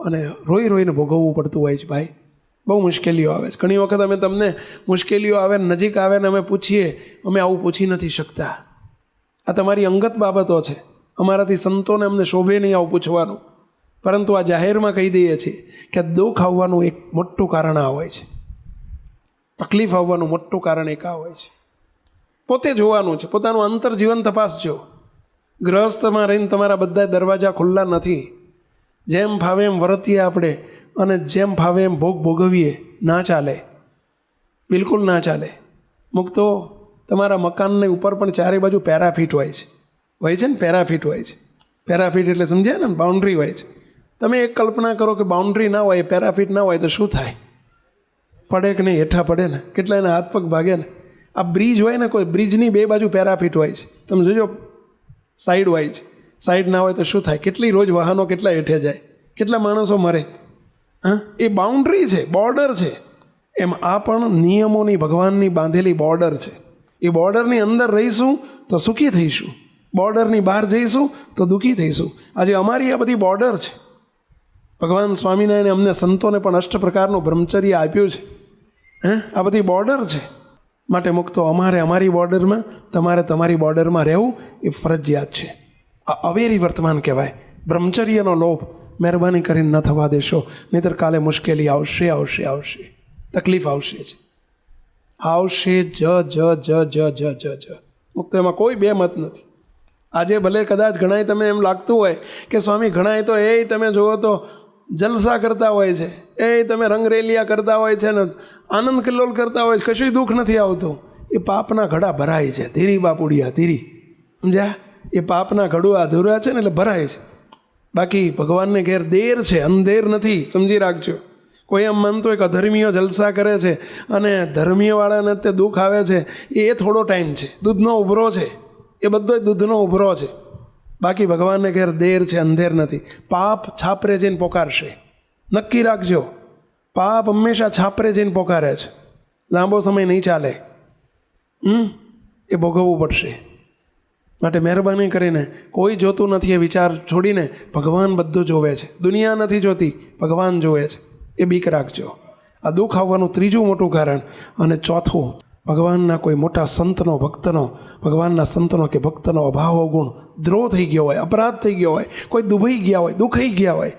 અને રોઈ રોઈને ભોગવવું પડતું હોય છે. ભાઈ બહુ મુશ્કેલીઓ આવે છે. ઘણી વખત અમે તમને મુશ્કેલીઓ આવે, નજીક આવે ને અમે પૂછીએ, અમે આવું પૂછી નથી શકતા. આ તમારી અંગત બાબતો છે, અમારાથી સંતોને અમને શોભે નહીં આવું પૂછવાનું. પરંતુ આ જાહેરમાં કહી દઈએ છીએ કે દુઃખ આવવાનું એક મોટું કારણ આ હોય છે, તકલીફ આવવાનું મોટું કારણ એક આ હોય છે. પોતે જોવાનું છે, પોતાનું અંતર જીવન તપાસજો. ગ્રહસ્થમાં રહીને તમારા બધા દરવાજા ખુલ્લા નથી. જેમ ફાવે એમ વર્તીએ આપણે, અને જેમ ફાવે એમ ભોગવીએ, ના ચાલે, બિલકુલ ના ચાલે. મુકતો તમારા મકાનની ઉપર પણ ચારે બાજુ પેરાફીટ હોય છે ને, પેરાફીટ હોય છે. પેરાફીટ એટલે સમજ્યા ને, બાઉન્ડ્રી હોય છે. તમે એક કલ્પના કરો કે બાઉન્ડ્રી ના હોય, પેરાફીટ ના હોય તો શું થાય? પડે કે નહીં? હેઠા પડે ને, કેટલા એના હાથ પગ ભાગે ને. આ બ્રિજ હોય ને, કોઈ બ્રિજની બે બાજુ પેરાફીટ હોય છે, તમે જોજો, સાઈડ હોય છે. સાઈડ ના હોય તો શું થાય? કેટલી રોજ વાહનો કેટલા હેઠે જાય, કેટલા માણસો મરે. હા, એ બાઉન્ડ્રી છે, બોર્ડર છે. એમ આ પણ નિયમોની, ભગવાનની બાંધેલી બોર્ડર છે. એ બોર્ડરની અંદર રહીશું તો સુખી થઈશું, બોર્ડરની બહાર જઈશું તો દુઃખી થઈશું. આજે અમારી આ બધી બોર્ડર છે. ભગવાન સ્વામિનારાયણે અમને સંતોને પણ અષ્ટ પ્રકારનું બ્રહ્મચર્ય આપ્યું છે. આ બધી બોર્ડર છે. માટે મુક્તો અમારે અમારી બોર્ડરમાં, તમારે તમારી બોર્ડરમાં રહેવું એ ફરજિયાત છે. આ અવેરી વર્તમાન કહેવાય. બ્રહ્મચર્યનો લોભ મહેરબાની કરીને ન થવા દેશો, નહીંતર કાલે મુશ્કેલી આવશે, આવશે, આવશે, તકલીફ આવશે જ, આવશે જ જ જ જ જ જ જ. મુક્તો એમાં કોઈ બે મત નથી. આજે ભલે કદાચ ઘણાય તમે એમ લાગતું હોય કે સ્વામી ઘણાય તો એ તમે જુઓ તો જલસા કરતા હોય છે, એ તમે રંગરેલિયા કરતા હોય છે ને આનંદ કિલ્લોલ કરતા હોય છે, કશું દુઃખ નથી આવતું. એ પાપના ઘડા ભરાય છે. ધીરી બાપુડિયા ધીરી, સમજ્યા? એ પાપના ઘડું અધૂરા છે ને એટલે ભરાય છે. બાકી ભગવાનને ઘેર દેર છે, અંધેર નથી, સમજી રાખજો. કોઈ એમ માનતો હોય કે અધર્મીઓ જલસા કરે છે અને ધર્મીયવાળાને તે દુઃખ આવે છે, એ થોડો ટાઈમ છે, દૂધનો ઉભરો છે, એ બધો દૂધનો ઉભરો છે. બાકી ભગવાનને ઘેર દેર છે, અંધેર નથી. પાપ છાપરે જઈને પોકારશે, નક્કી રાખજો. પાપ હંમેશા છાપરે જઈને પોકારે છે, લાંબો સમય નહીં ચાલે. એ ભોગવવું પડશે. માટે મહેરબાની કરીને કોઈ જોતું નથી એ વિચાર છોડીને ભગવાન બધું જોવે છે. દુનિયા નથી જોતી, ભગવાન જોવે છે. એ બીક રાખજો. આ દુઃખ આવવાનું ત્રીજું મોટું કારણ. અને ચોથું, ભગવાનના કોઈ મોટા સંતનો, ભક્તનો, ભગવાનના સંતનો કે ભક્તનો અભાવ અવગુણ, દ્રોહ થઈ ગયો હોય, અપરાધ થઈ ગયો હોય, કોઈ દુભાઈ ગયા હોય, દુખાઈ ગયા હોય,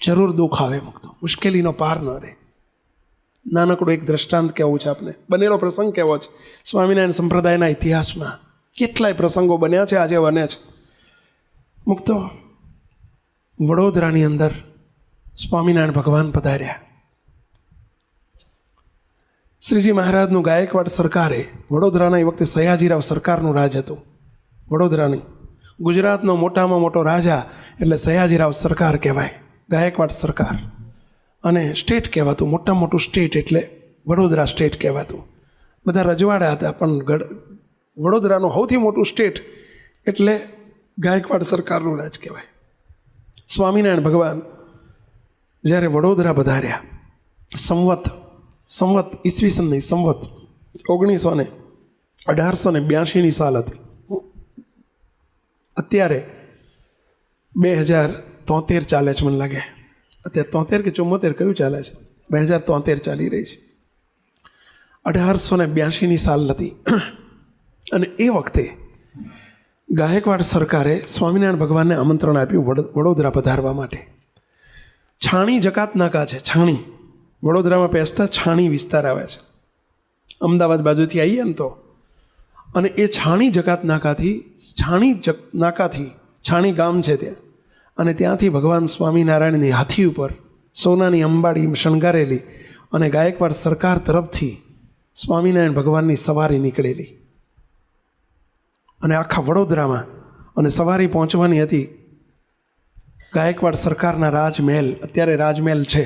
જરૂર દુઃખ આવે. મુક્તો મુશ્કેલીનો પાર ન રહે. નાનકડું એક દ્રષ્ટાંત કહેવું છે આપને, બનેલો પ્રસંગ કહેવો છે. સ્વામિનારાયણ સંપ્રદાયના ઇતિહાસમાં કેટલાય પ્રસંગો બન્યા છે, આજે બને છે. મુક્તો વડોદરાની અંદર સ્વામિનારાયણ ભગવાન પધાર્યા. શ્રીજી મહારાજનું ગાયકવાડ સરકારે, વડોદરાના એ વખતે સયાજીરાવ સરકારનું રાજ હતું. વડોદરાની ગુજરાતનો મોટામાં મોટો રાજા એટલે સયાજીરાવ સરકાર કહેવાય, ગાયકવાડ સરકાર. અને સ્ટેટ કહેવાતું, મોટામાં મોટું સ્ટેટ એટલે વડોદરા સ્ટેટ કહેવાતું. બધા રજવાડા હતા, પણ વડોદરાનું સૌથી મોટું સ્ટેટ એટલે ગાયકવાડ સરકારનું રાજ કહેવાય. સ્વામિનારાયણ ભગવાન જ્યારે વડોદરા પધાર્યા, સંવત ઈસવીસન નહીં, સંવત 1882ની સાલ હતી. અત્યારે 2073 ચાલે છે, મને લાગે. અત્યારે 73 કે 74 કયું ચાલે છે? 2073 ચાલી રહી છે. 1882ની સાલ હતી. અને એ વખતે ગાયકવાડ સરકારે સ્વામિનારાયણ ભગવાનને આમંત્રણ આપ્યું વડોદરા પધારવા માટે. છાણી જકાત નાકા છે. છાણી વડોદરામાં પેસતા છાણી વિસ્તાર આવે છે, અમદાવાદ બાજુથી આવીએ ને તો. અને એ છાણી જકાત નાકાથી છાણી ગામ છે ત્યાં, અને ત્યાંથી ભગવાન સ્વામિનારાયણની હાથી ઉપર સોનાની અંબાડી શણગારેલી અને ગાયકવાડ સરકાર તરફથી સ્વામિનારાયણ ભગવાનની સવારી નીકળેલી અને આખા વડોદરામાં. અને સવારી પહોંચવાની હતી ગાયકવાડ સરકારના રાજમહેલ, અત્યારે રાજમહેલ છે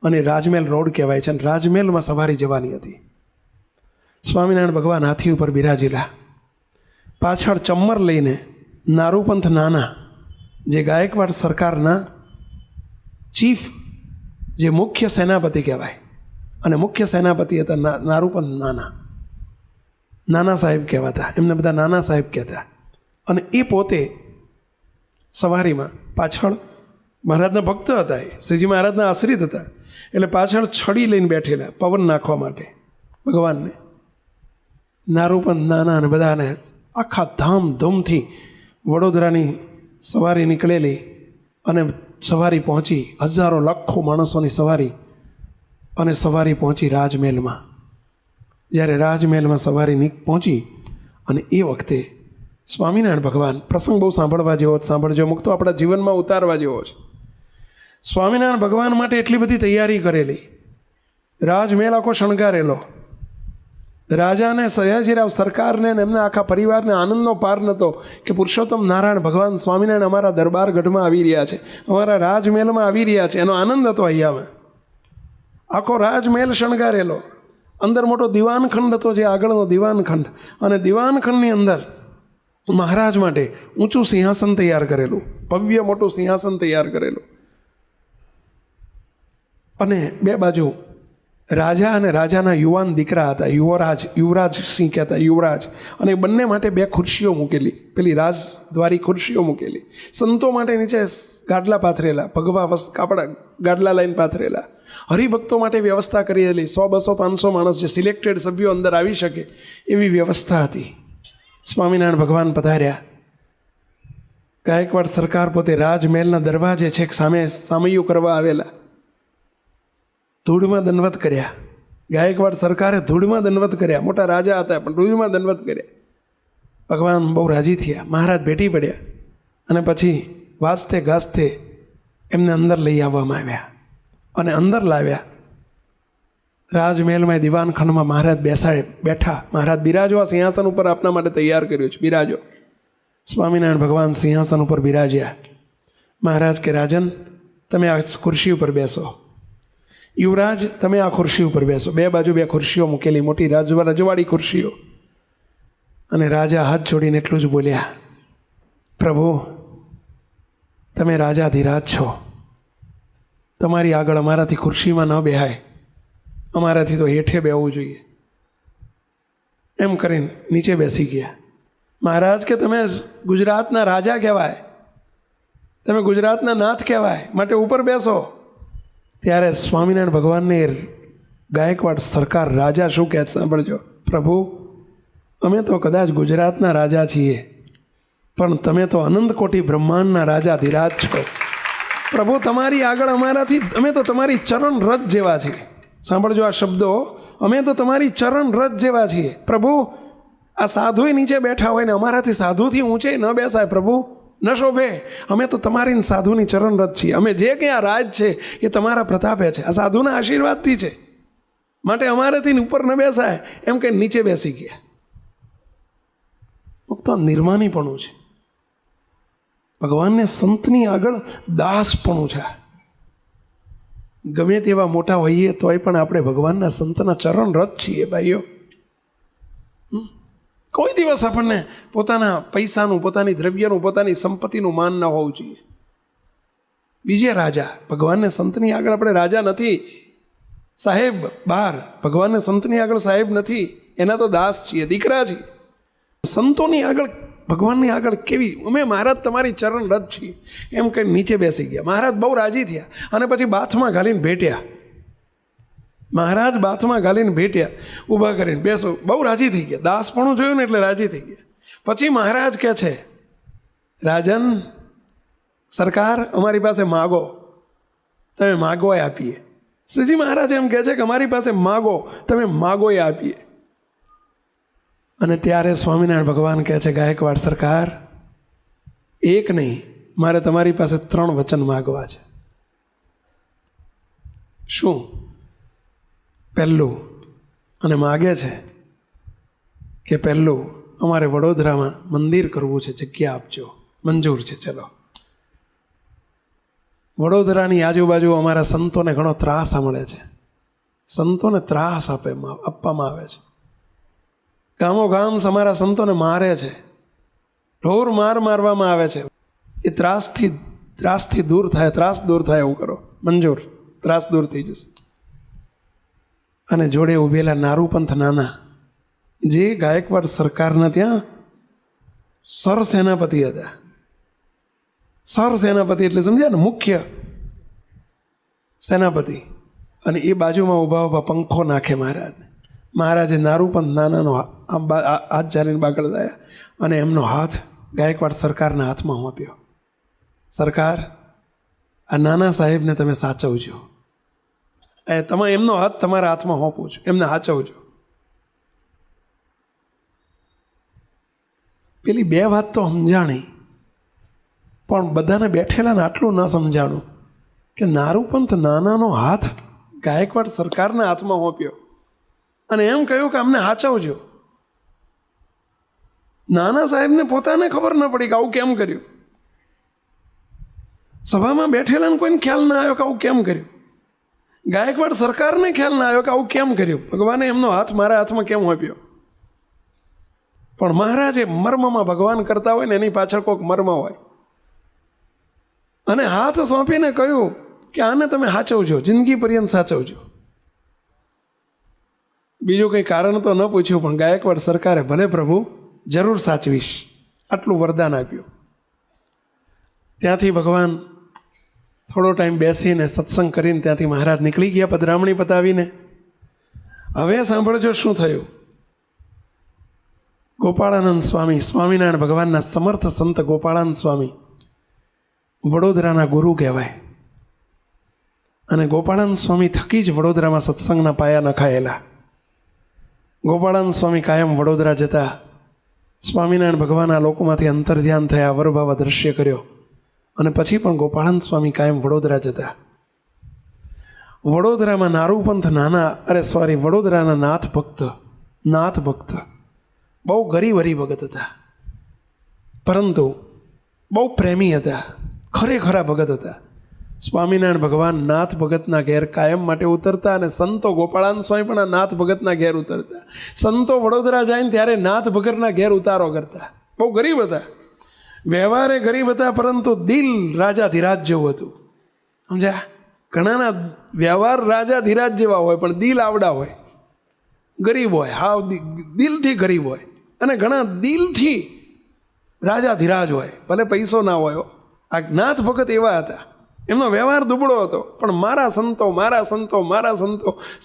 અને રાજમહેલ રોડ કહેવાય છે, અને રાજમહેલમાં સવારી જવાની હતી. સ્વામિનારાયણ ભગવાન હાથી ઉપર બિરાજેલા, પાછળ ચમ્મર લઈને નારૂપંથ નાના, જે ગાયકવાડ સરકારના ચીફ, જે મુખ્ય સેનાપતિ કહેવાય, અને મુખ્ય સેનાપતિ હતા નારૂપંથ નાના સાહેબ કહેવાતા, એમને બધા નાના સાહેબ કહેતા. અને એ પોતે સવારીમાં પાછળ મહારાજના ભક્ત હતા, એ શ્રીજી મહારાજના આશ્રિત હતા, એટલે પાછળ છડી લઈને બેઠેલા પવન નાખવા માટે ભગવાનને. નારૂપંથ નાના અને બધાને આખા ધામધૂમથી વડોદરાની સવારી નીકળેલી અને સવારી પહોંચી, હજારો લાખો માણસોની સવારી, અને સવારી પહોંચી રાજમહેલમાં. જ્યારે રાજમહેલમાં સવારી પહોંચી, અને એ વખતે સ્વામિનારાયણ ભગવાન, પ્રસંગ બહુ સાંભળવા જેવો જ, સાંભળજો, મુક્તો આપણા જીવનમાં ઉતારવા જેવો છે. સ્વામિનારાયણ ભગવાન માટે એટલી બધી તૈયારી કરેલી, રાજમહેલ આખો શણગારેલો, રાજાને સયાજીરાવ સરકારને એમના આખા પરિવારને આનંદનો પાર નહોતો કે પુરુષોત્તમ નારાયણ ભગવાન સ્વામિનારાયણ અમારા દરબાર ગઢમાં આવી રહ્યા છે, અમારા રાજમહેલમાં આવી રહ્યા છે, એનો આનંદ હતો. અહીંયામાં આખો રાજમહેલ શણગારેલો, અંદર મોટો દિવાનખંડ હતો, જે આગળનો દિવાનખંડ, અને દિવાનખંડની અંદર મહારાજ માટે ઊંચું સિંહાસન તૈયાર કરેલું, ભવ્ય મોટું સિંહાસન તૈયાર કરેલું. અને બે બાજુ રાજા અને રાજાના યુવાન દીકરા હતા, યુવરાજ સિંહ કહેતા, યુવરાજ. અને બંને માટે બે ખુરશીઓ મૂકેલી, પેલી રાજદ્વારી ખુરશીઓ મૂકેલી. સંતો માટે નીચે ગાડલા પાથરેલા, ભગવા કાપડા ગાડલા લાઈન પાથરેલા. હરિભક્તો માટે વ્યવસ્થા કરેલી, 100, 200, 500 માણસ, જે સિલેક્ટેડ સભ્યો અંદર આવી શકે એવી વ્યવસ્થા હતી. સ્વામિનારાયણ ભગવાન પધાર્યા. ગાયકવાડ સરકાર પોતે રાજમહેલના દરવાજે છેક સામૈયું કરવા આવેલા, ધૂળમાં દંડવત કર્યા. ગાયકવાડ સરકારે ધૂળમાં દંડવત કર્યા, મોટા રાજા હતા પણ ધૂળમાં દંડવત કર્યા. ભગવાન બહુ રાજી થયા, મહારાજ ભેટી પડ્યા, અને પછી વાજતે ગાજતે એમને અંદર લઈ આવવામાં આવ્યા અને અંદર લાવ્યા. રાજમહેલમાં દિવાનખંડમાં મહારાજ બેઠા. મહારાજ બિરાજો, આ સિંહાસન ઉપર આપના માટે તૈયાર કર્યું છે, બિરાજો. સ્વામિનારાયણ ભગવાન સિંહાસન ઉપર બિરાજ્યા. મહારાજ કે રાજન, તમે આ ખુરશી ઉપર બેસો. યુવરાજ, તમે આ ખુરશી ઉપર બેસો. બે બાજુ બે ખુરશીઓ મૂકેલી, મોટી રજવાડી ખુરશીઓ. અને રાજા હાથ જોડીને એટલું જ બોલ્યા, પ્રભુ, તમે રાજાધિરાજ છો, તમારી આગળ અમારાથી ખુરશીમાં ન બેહાય, અમારાથી તો હેઠે બેહવું જોઈએ. એમ કરીને નીચે બેસી ગયા. મહારાજ કે તમે ગુજરાતના રાજા કહેવાય, તમે ગુજરાતના નાથ કહેવાય, માટે ઉપર બેસો. ત્યારે સ્વામિનારાયણ ભગવાનને ગાયકવાડ સરકાર રાજા શું કહે સાંભળજો, પ્રભુ, અમે તો કદાચ ગુજરાતના રાજા છીએ, પણ તમે તો અનંત કોટી બ્રહ્માંડના રાજાધિરાજ છો. પ્રભુ, તમારી આગળ અમારાથી, અમે તો તમારી ચરણ રથ જેવા છીએ. સાંભળજો આ શબ્દો, અમે તો તમારી ચરણ રથ જેવા છીએ. પ્રભુ, આ સાધુએ નીચે બેઠા હોય ને અમારાથી સાધુથી ઊંચે ન બેસાય, પ્રભુ, ન શોભે. અમે તો તમારી સાધુની ચરણ રથ છીએ. અમે જે કંઈ આ રાજ છે એ તમારા પ્રતાપે છે, આ સાધુના આશીર્વાદથી છે, માટે અમારાથી ઉપર ન બેસાય. એમ કંઈ નીચે બેસી ગયા. તો નિર્માનીપણું છે. ભગવાનને સંતની આગળ દાસપણું છે. ગમે તેવા મોટા હોઈએ તોય પણ આપણે ભગવાનના સંતના ચરણ રથ છીએ ભાઈઓ. કોઈ દિવસ આપણને પોતાના પૈસાનું, પોતાની દ્રવ્યનું, પોતાની સંપત્તિનું માન ન હોવું જોઈએ. બીજે રાજા, ભગવાનને સંતની આગળ આપણે રાજા નથી, સાહેબ બહાર. ભગવાનને સંતની આગળ સાહેબ નથી, એના તો દાસ છીએ, દીકરા છીએ. સંતોની આગળ, ભગવાનની આગળ કેવી, અમે મહારાજ તમારી ચરણ રથ છીએ એમ કંઈ નીચે બેસી ગયા. મહારાજ બહુ રાજી થયા અને પછી બાથમાં ઘાલીને ભેટ્યા. મહારાજ બાથમાં ઘાલીને ભેટ્યા, ઊભા કરીને, બેસો. બહુ રાજી થઈ ગયા, દાસપણું જોયું ને એટલે રાજી થઈ ગયા. પછી મહારાજ કહે છે, રાજન, સરકાર, અમારી પાસે માગો, તમે માગો એ આપીએ. શ્રીજી મહારાજ એમ કહે છે કે અમારી પાસે માગો, તમે માગો એ આપીએ. અને ત્યારે સ્વામિનારાયણ ભગવાન કહે છે, ગાયકવાડ સરકાર, એક નહીં, મારે તમારી પાસે 3 વચન માગવા છે. શું? પહેલું, અને માગે છે કે પહેલું, અમારે વડોદરામાં મંદિર કરવું છે, જગ્યા આપજો. મંજૂર છે, ચલો. વડોદરાની આજુબાજુ અમારા સંતોને ઘણો ત્રાસ મળે છે. સંતોને ત્રાસ આપવામાં આવે છે. ગામો ગામ અમારા સંતોને મારે છે, ઢોર મારવામાં આવે છે. એ ત્રાસથી દૂર થાય, ત્રાસ દૂર થાય એવું કરો. મંજૂર, ત્રાસ દૂર થઈ જશે. અને જોડે ઉભેલા નારૂપંથ નાના, જે ગાયકવાડ સરકારના ત્યાં સરસેનાપતિ હતા. સરસેનાપતિ એટલે સમજ્યા ને, મુખ્ય સેનાપતિ. અને એ બાજુમાં ઊભા પંખો નાખે મહારાજને. મહારાજે નારૂપંથ નાનાનો હાથ ચાલીને બાગળ લાયા અને એમનો હાથ ગાયકવાડ સરકારના હાથમાં આપ્યો. સરકાર, આ નાના સાહેબને તમે સાચવજો. તમે એમનો હાથ તમારા હાથમાં હોપું છું, એમને સાચવજો. પેલી 2 વાત તો સમજાણી, પણ બધાને બેઠેલાને આટલું ન સમજાણું કે નારૂપંથ નાનાનો હાથ ગાયકવાડ સરકારના હાથમાં હોપ્યો અને એમ કહ્યું કે અમને સાચવજો. નાના સાહેબને પોતાને ખબર ન પડી કે આવું કેમ કર્યું. સભામાં બેઠેલાને કોઈને ખ્યાલ ના આવ્યો કે આવું કેમ કર્યું. ગાયકવાડ સરકારને ખ્યાલ ના આવ્યો કે આવું કેમ કર્યું. ભગવાને એમનો હાથ મારા હાથમાં કેમ આપ્યો. પણ મહારાજે મર્મમાં ભગવાન કરતા હોય ને એની પાછળ કોઈક મર્મ હોય. અને હાથ સોંપીને કહ્યું કે આને તમે સાચવજો, જિંદગી પર્યંત સાચવજો. બીજું કંઈ કારણ તો ન પૂછ્યું, પણ ગાયકવાડ સરકારે ભલે પ્રભુ જરૂર સાચવીશ આટલું વરદાન આપ્યું. ત્યાંથી ભગવાન થોડો ટાઈમ બેસીને સત્સંગ કરીને ત્યાંથી મહારાજ નીકળી ગયા પધરામણી પતાવીને. હવે સાંભળજો શું થયું. ગોપાળાનંદ સ્વામી, સ્વામિનારાયણ ભગવાનના સમર્થ સંત ગોપાળાનંદ સ્વામી વડોદરાના ગુરુ કહેવાય. અને ગોપાળાનંદ સ્વામી થકી જ વડોદરામાં સત્સંગના પાયા નખાયેલા. ગોપાળાનંદ સ્વામી કાયમ વડોદરા જતા. સ્વામિનારાયણ ભગવાન આ લોકોમાંથી અંતર્ધ્યાન થયા, વરભાવ દ્રશ્ય કર્યો. અને પછી પણ ગોપાળાનંદ સ્વામી કાયમ વડોદરા જતા. વડોદરામાં નારૂપંથ વડોદરાના નાથ ભક્ત બહુ ગરીબ હરિભગત હતા, પરંતુ બહુ પ્રેમી હતા, ખરેખરા ભગત હતા. સ્વામિનારાયણ ભગવાન નાથ ભગતના ઘેર કાયમ માટે ઉતરતા અને સંતો ગોપાળાનંદ સ્વામી પણ આ નાથ ભગતના ઘેર ઉતરતા. સંતો વડોદરા જાય ને ત્યારે નાથ ભગતના ઘેર ઉતારો કરતા. બહુ ગરીબ હતા, વ્યવહારે ગરીબ હતા, પરંતુ દિલ રાજાધિરાજ જેવું હતું. સમજ્યા? ઘણાના વ્યવહાર રાજાધિરાજ જેવા હોય પણ દિલ આવડા હોય, ગરીબ હોય, હાવ દિલથી ગરીબ હોય. અને ઘણા દિલથી રાજાધિરાજ હોય, ભલે પૈસો ના હોય. આ નાથ ભગત એવા હતા. એમનો વ્યવહાર દુબળો હતો, પણ મારા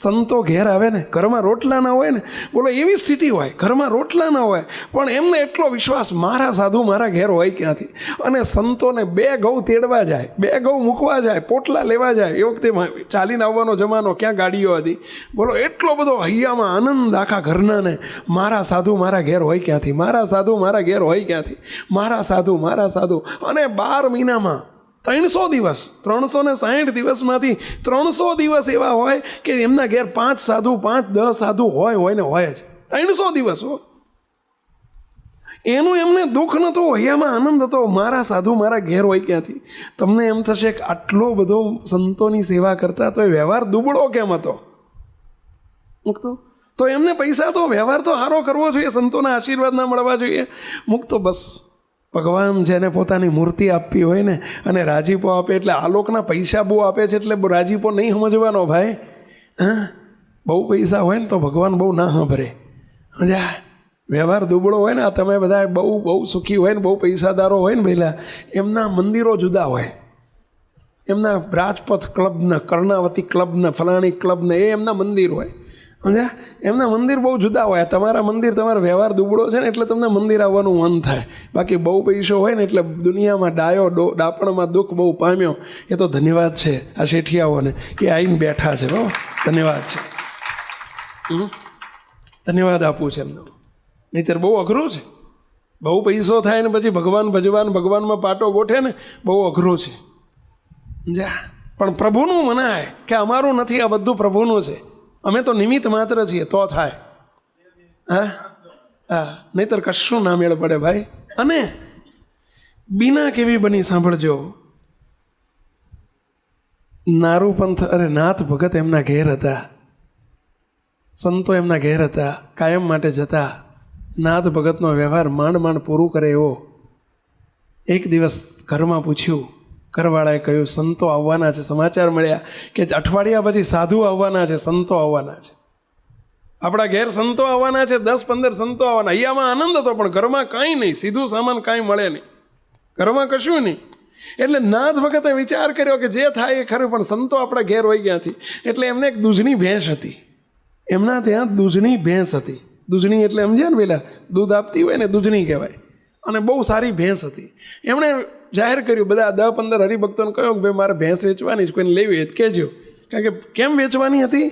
સંતો ઘેર આવે ને, ઘરમાં રોટલા ના હોય ને, બોલો એવી સ્થિતિ હોય, ઘરમાં રોટલા ના હોય, પણ એમને એટલો વિશ્વાસ, મારા સાધુ મારા ઘેર હોય ક્યાંથી. અને સંતોને 2 ઘઉં તેડવા જાય, 2 ઘઉં મૂકવા જાય, પોટલા લેવા જાય. એ વખતે ચાલીને આવવાનો જમાનો, ક્યાં ગાડીઓ હતી. બોલો એટલો બધો હૈયામાં આનંદ આખા ઘરનાને, મારા સાધુ મારા ઘેર હોય ક્યાંથી, મારા સાધુ મારા ઘેર હોય ક્યાંથી, મારા સાધુ. અને 12 મહિનામાં 300 દિવસ, 360 દિવસમાંથી 300 દિવસ એવા હોય કે એમના ઘેર 5 સાધુ 5-10 સાધુ હોય ને હોય જ. 300 દિવસ હો. એનું એમને દુઃખ નહોતું, હૈયામાં આનંદ હતો, મારા સાધુ મારા ઘેર હોય ક્યાંથી. તમને એમ થશે કે આટલો બધો સંતોની સેવા કરતા તો એ વ્યવહાર દુબળો કેમ હતો? મૂકતો તો એમને પૈસા તો વ્યવહાર તો સારો કરવો જોઈએ, સંતોના આશીર્વાદ ના મળવા જોઈએ. મૂકતો બસ ભગવાન જેને પોતાની મૂર્તિ આપવી હોય ને અને રાજીપો આપે, એટલે આલોકના પૈસા બહુ આપે છે એટલે રાજીપો નહીં સમજવાનો ભાઈ. હા, બહુ પૈસા હોય ને તો ભગવાન બહુ ના સાંભળે. સમજ્યા? વ્યવહાર દુબળો હોય ને, આ તમે બધા બહુ સુખી હોય ને, બહુ પૈસાદારો હોય ને પહેલાં, એમના મંદિરો જુદા હોય. એમના રાજપથ ક્લબના, કર્ણાવતી ક્લબના, ફલાણી ક્લબના, એ એમના મંદિર હોય. સમજ્યા? એમના મંદિર બહુ જુદા હોય. તમારા મંદિર, તમારો વ્યવહાર દુબળો છે ને એટલે તમને મંદિર આવવાનું મન થાય. બાકી બહુ પૈસો હોય ને એટલે દુનિયામાં ડાપણમાં દુઃખ બહુ પામ્યો. એ તો ધન્યવાદ છે આ શેઠિયાઓને કે આવીને બેઠા છે. બહુ ધન્યવાદ છે, ધન્યવાદ આપું છે એમને. નહીંતર બહુ અઘરું છે. બહુ પૈસો થાય ને પછી ભગવાનમાં પાટો ગોઠે ને બહુ અઘરું છે. સમજ્યા? પણ પ્રભુનું મનાય કે અમારું નથી, આ બધું પ્રભુનું છે. અમે તો નિમિત્ત માત્ર છીએ તો થાય. હા, નહીતર કશું ના મેળ પડે ભાઈ. અને બીના કેવી બની સાંભળજો. નારૂપંથ, અરે નાથ ભગત એમના ઘેર હતા, સંતો એમના ઘેર હતા, કાયમ માટે જતા. નાથ ભગતનો વ્યવહાર માંડ પૂરું કરે એવો. એક દિવસ ઘરમાં પૂછ્યું, ઘરવાળાએ કહ્યું સંતો આવવાના છે. સમાચાર મળ્યા કે અઠવાડિયા પછી સાધુ આવવાના છે, સંતો આવવાના છે. આપણા ઘેર સંતો આવવાના છે, 10-15 સંતો આવવાના. અહીંયામાં આનંદ હતો પણ ઘરમાં કાંઈ નહીં, સીધું સામાન કાંઈ મળે નહીં, ઘરમાં કશું નહીં. એટલે નાથ ભગતે વિચાર કર્યો કે જે થાય એ ખરું, પણ સંતો આપણા ઘેર હોય ક્યાંથી. એટલે એમને એક દૂધની ભેંસ હતી. એમના ત્યાં દૂધની ભેંસ હતી. દૂધની એટલે સમજ્યા ને, પેલા દૂધ આપતી હોય ને દૂધની કહેવાય. અને બહુ સારી ભેંસ હતી. એમણે જાહેર કર્યું, બધા 10-15 હરિભક્તોને કહ્યું કે ભાઈ મારે ભેંસ વેચવાની છે, કોઈને લેવી હોય કહેજો. કારણ કે કેમ વેચવાની હતી?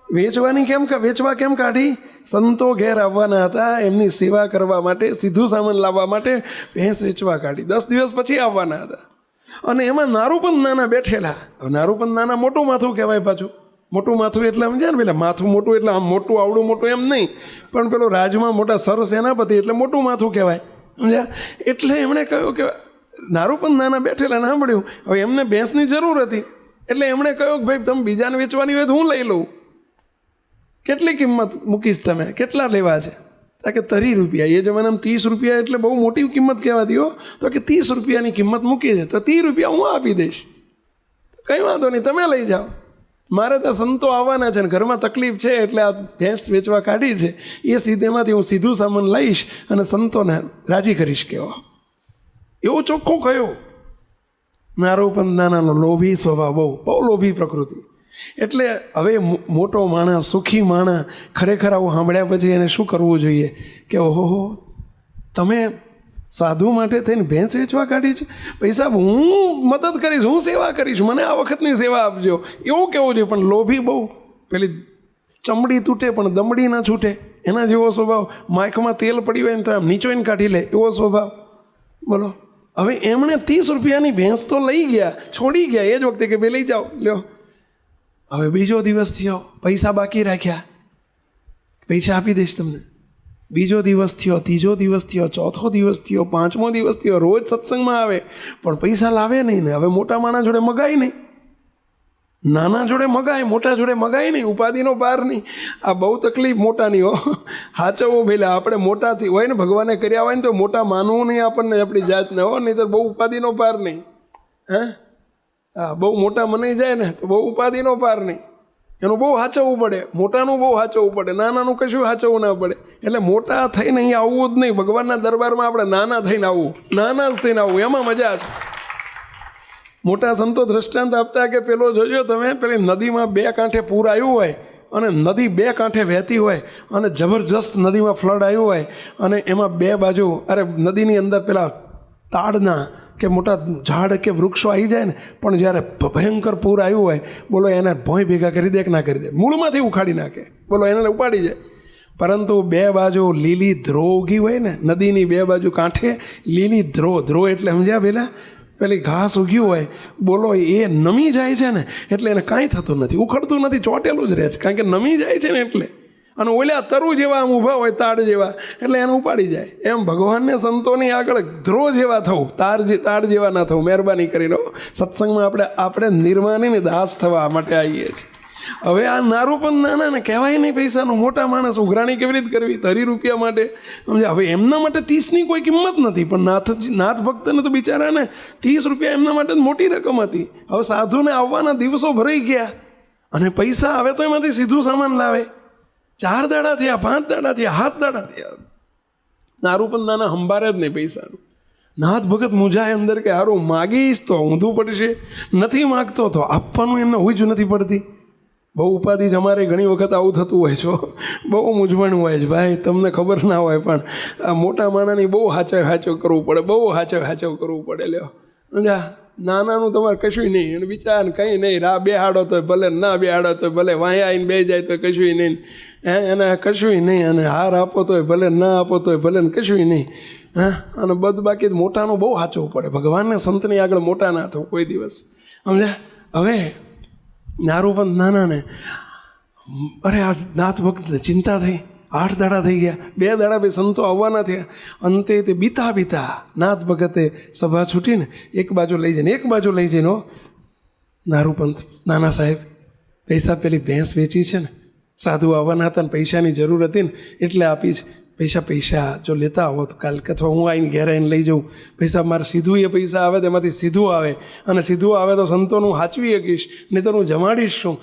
વેચવા કેમ કાઢી? સંતો ઘેર આવવાના હતા, એમની સેવા કરવા માટે, સીધું સામાન લાવવા માટે ભેંસ વેચવા કાઢી. 10 દિવસ પછી આવવાના હતા. અને એમાં નારૂપંથ નાના બેઠેલા. નારૂપંથ નાના મોટું માથું કહેવાય પાછું. મોટું માથું એટલે સમજ્યા ને, પેલા માથું મોટું એટલે આમ મોટું આવડું મોટું એમ નહીં, પણ પેલું રાજમાં મોટા સર સેનાપતિ એટલે મોટું માથું કહેવાય. સમજ્યા? એટલે એમણે કહ્યું કે નારૂપંથ નાના બેઠેલા સાંભળ્યું. હવે એમને ભેંસની જરૂર હતી એટલે એમણે કહ્યું કે ભાઈ તમે બીજાને વેચવાની હોય તો હું લઈ લઉં. કેટલી કિંમત મૂકીશ તમે? કેટલા લેવા છે? કે 30 રૂપિયા. એ જમાનામાં 30 રૂપિયા એટલે બહુ મોટી કિંમત કહેવાતી હો. તો કે 30 રૂપિયાની કિંમત મૂકી છે તો 30 રૂપિયા હું આપી દઈશ. કંઈ વાંધો નહીં, તમે લઈ જાઓ. મારે ત્યાં સંતો આવવાના છે ને ઘરમાં તકલીફ છે એટલે આ ભેંસ વેચવા કાઢી છે. એ સીધેમાંથી હું સીધું સામાન લઈશ અને સંતોને રાજી કરીશ. કેવો એવો ચોખ્ખો કયો. નારૂપંથ નાનાનો લોભી સ્વભાવ, બહુ લોભી પ્રકૃતિ. એટલે હવે મોટો માણસ, સુખી માણસ ખરેખર આવું સાંભળ્યા પછી એને શું કરવું જોઈએ કે ઓહો તમે સાધુ માટે થઈને ભેંસ વેચવા કાઢી છે? પૈસા હું મદદ કરીશ, હું સેવા કરીશ, મને આ વખતની સેવા આપજો, એવું કેવું છે. પણ લોભી બહુ. પેલી ચમડી તૂટે પણ દમડી ના છૂટે, એના જેવો સ્વભાવ. માઇકમાં તેલ પડી હોય ને તો આમ નીચોઈને કાઢી લે એવો સ્વભાવ. બોલો. હવે એમણે 30 રૂપિયાની ભેંસ તો લઈ ગયા, છોડી ગયા એ જ વખતે કે ભાઈ લઈ જાઓ, લ્યો. હવે બીજો દિવસ થયો, પૈસા બાકી રાખ્યા, પૈસા આપી દઈશ તમને. બીજો દિવસ થયો, ત્રીજો દિવસ થયો, ચોથો દિવસ થયો, 5મો દિવસ થયો. રોજ સત્સંગમાં આવે પણ પૈસા લાવે નહીં ને. હવે મોટા માણસ જોડે મગાય નહીં, નાના જોડે મગાય, મોટા જોડે મગાય નહીં. ઉપાધિનો પાર નહીં. આ બહુ તકલીફ મોટાની હો. હાચવો ભેલા. આપણે મોટાથી હોય ને ભગવાને કર્યા હોય ને તો મોટા માનવું નહીં આપણને, આપણી જાતને હો. નહીં તો બહુ ઉપાધિનો પાર નહીં. હા, બહુ મોટા મનાઈ જાય ને તો બહુ ઉપાધિનો પાર નહીં. એનું બહુ સાચવવું પડે, મોટાનું બહુ સાચવવું પડે, નાનાનું કશું સાચવવું ના પડે. એટલે મોટા થઈને અહીં આવવું જ નહીં. ભગવાનના દરબારમાં આપણે નાના થઈને આવવું, નાના જ થઈને આવવું, એમાં મજા છે. મોટા સંતો દ્રષ્ટાંત આપતા કે પેલો જોજો તમે, પેલી નદીમાં 2 કાંઠે પૂર આવ્યું હોય અને નદી 2 કાંઠે વહેતી હોય અને જબરજસ્ત નદીમાં ફ્લડ આવ્યું હોય અને એમાં 2 બાજુ, અરે નદીની અંદર પેલા તાડના કે મોટા ઝાડ કે વૃક્ષો આવી જાય ને, પણ જ્યારે ભયંકર પૂર આવ્યું હોય, બોલો એને ભોંય ભેગા કરી દે કે ના કરી દે? મૂળમાંથી ઉખાડી નાખે. બોલો એને ઉપાડી જાય. પરંતુ 2 બાજુ લીલી ધ્રો ઉગી હોય ને, નદીની 2 બાજુ કાંઠે લીલી ધ્રો એટલે સમજ્યા પેલા પેલી ઘાસ ઉગ્યું હોય, બોલો એ નમી જાય છે ને એટલે એને કાંઈ થતું નથી, ઉખડતું નથી, ચોટેલું જ રહે છે. કારણ કે નમી જાય છે ને એટલે. અને ઓલા તરુ જેવા આમ ઊભા હોય, તાડ જેવા, એટલે એને ઉપાડી જાય. એમ ભગવાનને સંતોની આગળ ધ્રો જેવા થવું, તાડ જેવા ના થવું. મહેરબાની કરીને સત્સંગમાં આપણે નિર્માનીને દાસ થવા માટે આવીએ છીએ. હવે આ નારૂપંથ નાના ને કહેવાય નહીં પૈસાનું. મોટા માણસ ઉઘરાણી કેવી રીતે કરવી 30 રૂપિયા માટે? સમજ્યા? હવે એમના માટે 30ની કોઈ કિંમત નથી, પણ નાથ ભક્તને તો બિચારાને 30 રૂપિયા એમના માટે મોટી રકમ હતી. હવે સાધુને આવવાના દિવસો ભરાઈ ગયા અને પૈસા આવે તો એમાંથી સીધું સામાન લાવે. 4 દાડા થયા, 5 દાડા થયા, 7 દાડા થયા. નારૂપંથ નાના હંભારે જ નહીં પૈસાનું. નાથ ભગત મૂંઝાય અંદર કે હારું માગીશ તો ઊંધું પડશે, નથી માગતો તો આપવાનું એમને હોય જ નથી પડતી. બહુ ઉપાધિ જ અમારે ઘણી વખત આવું થતું હોય છે, બહુ મૂંઝવણ હોય છે ભાઈ, તમને ખબર ના હોય પણ આ મોટા માણાની બહુ હાચવ કરવું પડે, બહુ હાચવ કરવું પડે. લ્યો સમજ્યા, નાનાનું તમારે કશું નહીં, એને વિચાર કંઈ નહીં, બેહાડો તો ભલે, ના બેહાડો તો ભલે, વાંયા આવીને બે જાય તો કશું નહીં, એને કશું નહીં, અને હાર આપો તોય ભલે, ના આપો તોય ભલે, ને કશું નહીં. હા, અને બધ બાકી મોટાનું બહુ સાચવવું પડે. ભગવાનને સંતની આગળ મોટા ના થવું કોઈ દિવસ, સમજ્યા. હવે નારૂપંત નાનાને, અરે આ નાથ ભક્તને ચિંતા થઈ, 8 દાડા થઈ ગયા, 2 દાડા બી સંતો આવવાના થયા. અંતે તે બીતા નાથ ભગતે સભા છૂટીને એક બાજુ લઈ જઈને નારૂપંત નાના સાહેબ, પૈસા પેલી ભેંસ વેચી છે ને, સાધુ આવવાના હતા ને પૈસાની જરૂર હતી ને એટલે આપી છે. પૈસા જો લેતા આવો તો કાલ, અથવા હું આવીને ઘેર આવીને લઈ જાઉં. પૈસા મારે સીધું એ પૈસા આવે તેમાંથી સીધું આવે, અને સીધું આવે તો સંતોનું હાચવી શકીશ, નહીં તો હું જમાડીશ શું.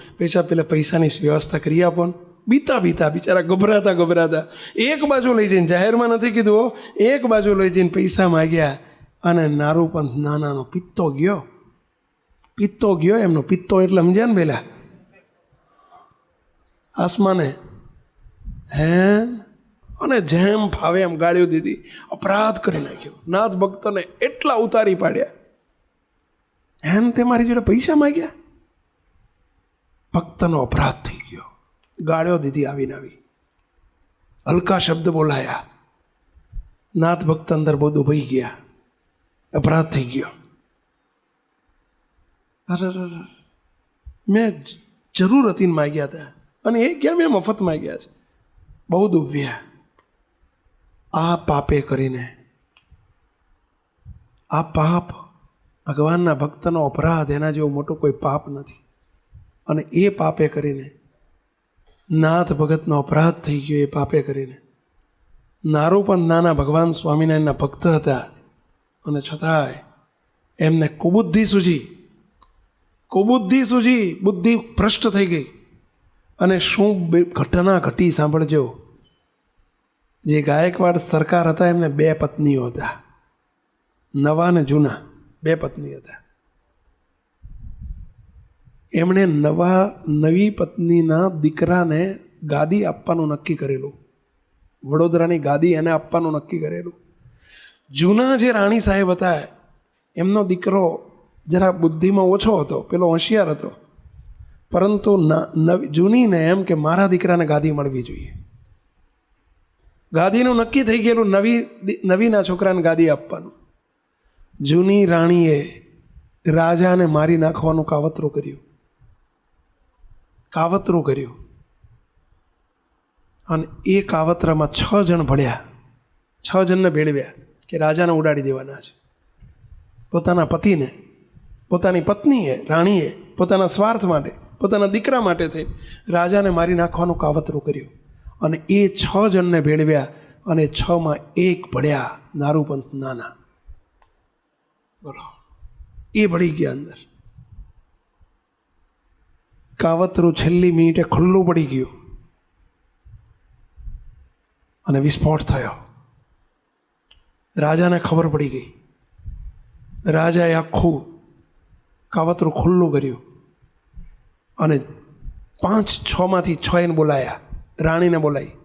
પેલા પૈસાની વ્યવસ્થા કરી આપો ને. બીતા બિચારા ગભરાતા એક બાજુ લઈ જઈને, જાહેરમાં નથી કીધું, એક બાજુ લઈ જઈને પૈસા માગ્યા. અને નારૂપંત નાનાનો પિત્તો ગયો એમનો. પિત્તો એટલે સમજ્યા ને પેલા આસમાને, અને જેમ ફાવે એમ ગાળ્યો દીધી, અપરાધ કરી નાખ્યો. નાથ ભક્તને એટલા ઉતારી પાડ્યા, તે મારી જોડે પૈસા માગ્યા. ભક્તનો અપરાધ થઈ ગયો, ગાળ્યો દીધી આવીને આવી, હલકા શબ્દ બોલાયા. નાથ ભક્ત અંદર બહુ દુભાઈ ગયા, અપરાધ થઈ ગયો. મેં જરૂર હતી ને માગ્યા હતા, અને એ ક્યાં મેં મફત માગ્યા છે. બહુ દુભ્યા આ પાપે કરીને. આ પાપ ભગવાનના ભક્તનો અપરાધ, એના જેવો મોટો કોઈ પાપ નથી. અને એ પાપે કરીને નાથ ભગતનો અપરાધ થઈ ગયો. એ પાપે કરીને નારૂપંત નાના ભગવાન સ્વામિનારાયણના ભક્ત હતા, અને છતાંય એમને કુબુદ્ધિ સૂજી, બુદ્ધિ ભ્રષ્ટ થઈ ગઈ. અને શું ઘટના ઘટી સાંભળજો. જે ગાયકવાડ સરકાર હતા એમને 2 પત્નીઓ હતા, નવા ને જૂના 2 પત્ની હતા. એમણે નવી પત્નીના દીકરાને ગાદી આપવાનું નક્કી કરેલું, વડોદરાની ગાદી એને આપવાનું નક્કી કરેલું. જૂના જે રાણી સાહેબ હતા એમનો દીકરો જરા બુદ્ધિમાં ઓછો હતો, પેલો હોશિયાર હતો, પરંતુ જૂનીને એમ કે મારા દીકરાને ગાદી મળવી જોઈએ. ગાદીનું નક્કી થઈ ગયેલું, નવીના છોકરાને ગાદી આપવાનું. જૂની રાણીએ રાજાને મારી નાખવાનું કાવતરું કર્યું. અને એ કાવતરામાં 6 જણ ભળ્યા, 6 જણને ભેળવ્યા કે રાજાને ઉડાડી દેવાના છે. પોતાના પતિને, પોતાની પત્નીએ, રાણીએ પોતાના સ્વાર્થ માટે, પોતાના દીકરા માટે થઈ રાજાને મારી નાખવાનું કાવતરું કર્યું. અને એ 6 જણને ભેળવ્યા, અને 6માં 1 ભળ્યા, નારૂપંત નાના. બોલો, એ ભળી ગયા અંદર. કાવતરું છેલ્લી મિનિટે ખુલ્લું પડી ગયું, અને વિસ્ફોટ થયો. રાજાને ખબર પડી ગઈ. રાજાએ આખું કાવતરું ખુલ્લું કર્યું, અને 5-6માંથી 6 એને બોલાયા, રાણીને બોલાવી.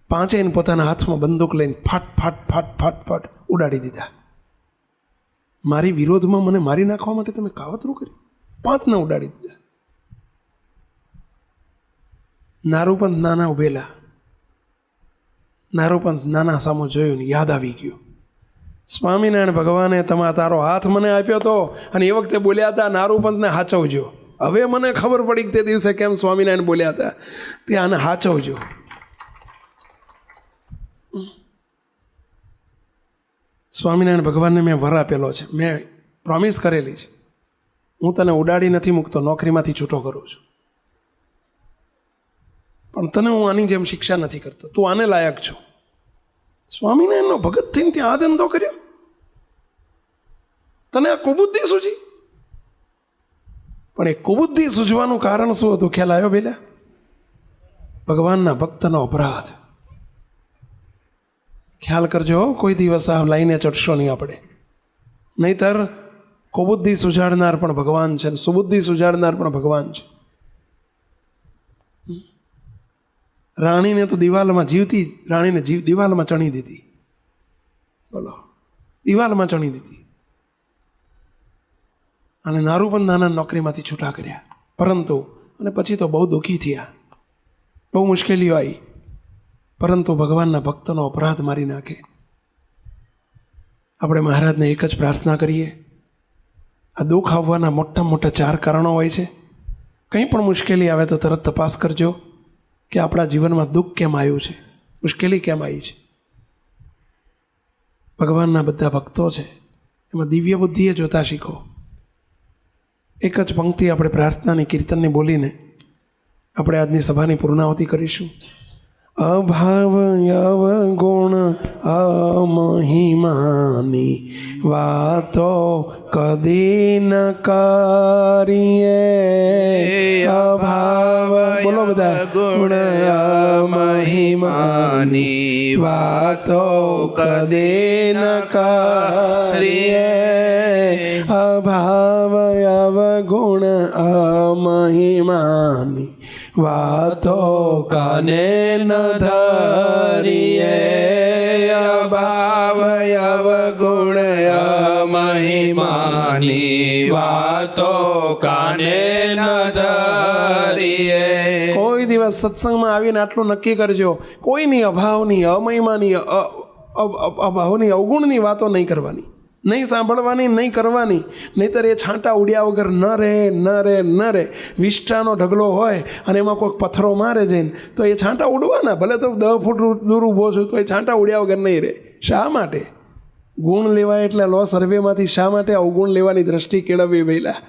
5 એને પોતાના હાથમાં બંદૂક લઈને ફાટ ઉડાડી દીધા. મારી વિરોધમાં મને મારી નાખવા માટે તમે કાવતરું કર્યું. 5ને ઉડાડી દીધા. નારૂપંત નાના ઉભેલા. નારૂપંત નાના સામો જોયું ને યાદ આવી ગયું, સ્વામિનારાયણ ભગવાને તારો હાથ મને આપ્યો હતો, અને એ વખતે બોલ્યા હતા નારૂપંતને હાચવજો. હવે મને ખબર પડી કે તે દિવસે કેમ સ્વામિનારાયણ બોલ્યા હતા, તે આને હાચવજો. સ્વામિનારાયણ ભગવાનને મેં વર આપેલો છે, મેં પ્રોમિસ કરેલી છે, હું તને ઉડાડી નથી મૂકતો, નોકરીમાંથી છૂટો કરું છું, પણ તને હું આની જેમ શિક્ષા નથી કરતો, તું આને લાયક છો. સ્વામિનારાયણનો ભગત થઈને ત્યાં આ ધંધો કર્યો, તને આ કુબુદ્ધિ સૂજી. પણ એ કુબુદ્ધિ સૂજવાનું કારણ શું હતું ખ્યાલ આવ્યો પેલા? ભગવાનના ભક્તનો અપરાધ. ખ્યાલ કરજો, કોઈ દિવસ આ લાઈને ચડશો નહીં આપણે, નહીતર કુબુદ્ધિ સુજાડનાર પણ ભગવાન છે, સુબુદ્ધિ સુજાડનાર પણ ભગવાન છે. રાણીને તો દિવાલમાં જીવતી રાણીને દિવાલમાં ચણી દીધી. બોલો, દિવાલમાં ચણી દીધી. અને નારું પણ નાના નોકરીમાંથી છૂટા કર્યા. પરંતુ અને પછી તો બહુ દુઃખી થયા, બહુ મુશ્કેલીઓ આવી. પરંતુ ભગવાનના ભક્તનો અપરાધ મારી નાખે. આપણે મહારાજને એક જ પ્રાર્થના કરીએ. આ દુઃખ આવવાના મોટા મોટા 4 કારણો હોય છે. કંઈ પણ મુશ્કેલી આવે તો તરત તપાસ કરજો કે આપણા જીવનમાં દુઃખ કેમ આવ્યું છે, મુશ્કેલી કેમ આવી છે. ભગવાનના બધા ભક્તો છે, એમાં દિવ્ય બુદ્ધિએ જોતા શીખો. એક જ પંક્તિ આપણે પ્રાર્થનાની કીર્તનની બોલીને આપણે આજની સભાની પૂર્ણાહુતિ કરીશું. અભાવ અવગુણ અમહિમાની વાતો કદી ન કરીએ. અભાવ બોલો બધા, ગુણ અમહિમાની વાતો કદી ન કરીએ. અભાવ અવગુણ અમહિમાની વાતો કાને ન ધરીએ. અભાવ અવગુણ અમહિમાની વાતો કાને ન ધરીએ. કોઈ દિવસ સત્સંગમાં આવીને આટલું નક્કી કરજો, કોઈની અભાવની, અમહિમાની, અભાવની, અવગુણની વાતો નહીં કરવાની, નહીં સાંભળવાની, નહીં કરવાની. નહીંતર એ છાંટા ઉડ્યા વગર ન રહે. વિષ્ટાનો ઢગલો હોય અને એમાં કોઈક પથ્થરો મારે જઈને તો એ છાંટા ઉડવાના. ભલે તો 10 ફૂટ દૂર ઊભો છું તો એ છાંટા ઉડ્યા વગર નહીં રહે. શા માટે? ગુણ લેવાય એટલે લો સર્વેમાંથી શા માટે અવગુણ લેવાની દ્રષ્ટિ કેળવવી વહેલા?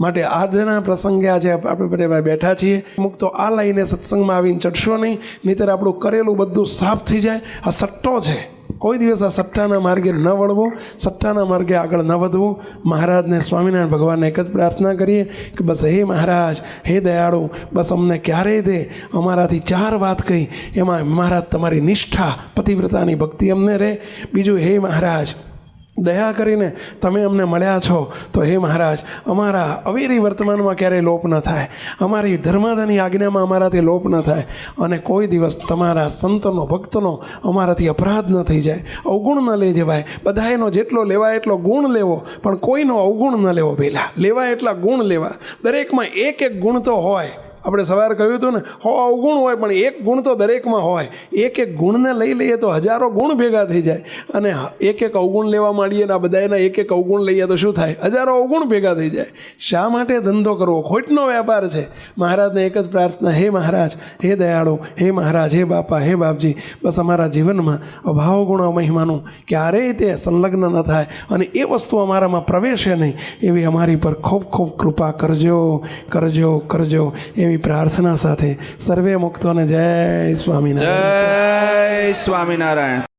માટે આજના પ્રસંગે આજે આપણે બધા બેઠા છીએ. અમુક તો આ લઈને સત્સંગમાં આવીને ચડશો નહીં, નહીંતર આપણું કરેલું બધું સાફ થઈ જાય. આ સટ્ટો છે. કોઈ દિવસ આ સટ્ટાના માર્ગે ન વળવું, સટ્ટાના માર્ગે આગળ ન વધવું. મહારાજને, સ્વામિનારાયણ ભગવાનને એક જ પ્રાર્થના કરીએ કે બસ હે મહારાજ, હે દયાળુ, બસ અમને ક્યારેય દે. અમારાથી 4 વાત કહી, એમાં મહારાજ તમારી નિષ્ઠા, પતિવ્રતાની ભક્તિ અમને રહે. બીજું, હે મહારાજ, દયા કરીને તમે અમને મળ્યા છો તો હે મહારાજ, અમારા અવેરી વર્તમાનમાં ક્યારેય લોપ ન થાય, અમારી ધર્માદાની આજ્ઞામાં અમારાથી લોપ ન થાય, અને કોઈ દિવસ તમારા સંતનો, ભક્તનો અમારાથી અપરાધ ન થઈ જાય, અવગુણ ન લઈ જવાય. બધાયનો જેટલો લેવાય એટલો ગુણ લેવો, પણ કોઈનો અવગુણ ન લેવો. પહેલાં લેવાય એટલા ગુણ લેવા. દરેકમાં એક ગુણ તો હોય. આપણે સવારે કહ્યું હતું ને, અવગુણ હોય પણ એક ગુણ તો દરેકમાં હોય. એક ગુણને લઈ લઈએ તો હજારો ગુણ ભેગા થઈ જાય. અને એક અવગુણ લેવા માંડીએ ને આ બધાના એક અવગુણ લઈએ તો શું થાય? હજારો અવગુણ ભેગા થઈ જાય. શા માટે ધંધો કરવો? ખોટનો વેપાર છે. મહારાજને એક જ પ્રાર્થના, હે મહારાજ, હે દયાળુ, હે મહારાજ, હે બાપા, હે બાપજી, બસ અમારા જીવનમાં અભાવ ગુણ મહિમાનું ક્યારેય તે સંલગ્ન ન થાય અને એ વસ્તુ અમારામાં પ્રવેશે નહીં, એવી અમારી પર ખૂબ ખૂબ કૃપા કરજો. એવી પ્રાર્થના સાથે સર્વે મુક્તોને જય સ્વામિનારાયણ. જય સ્વામિનારાયણ.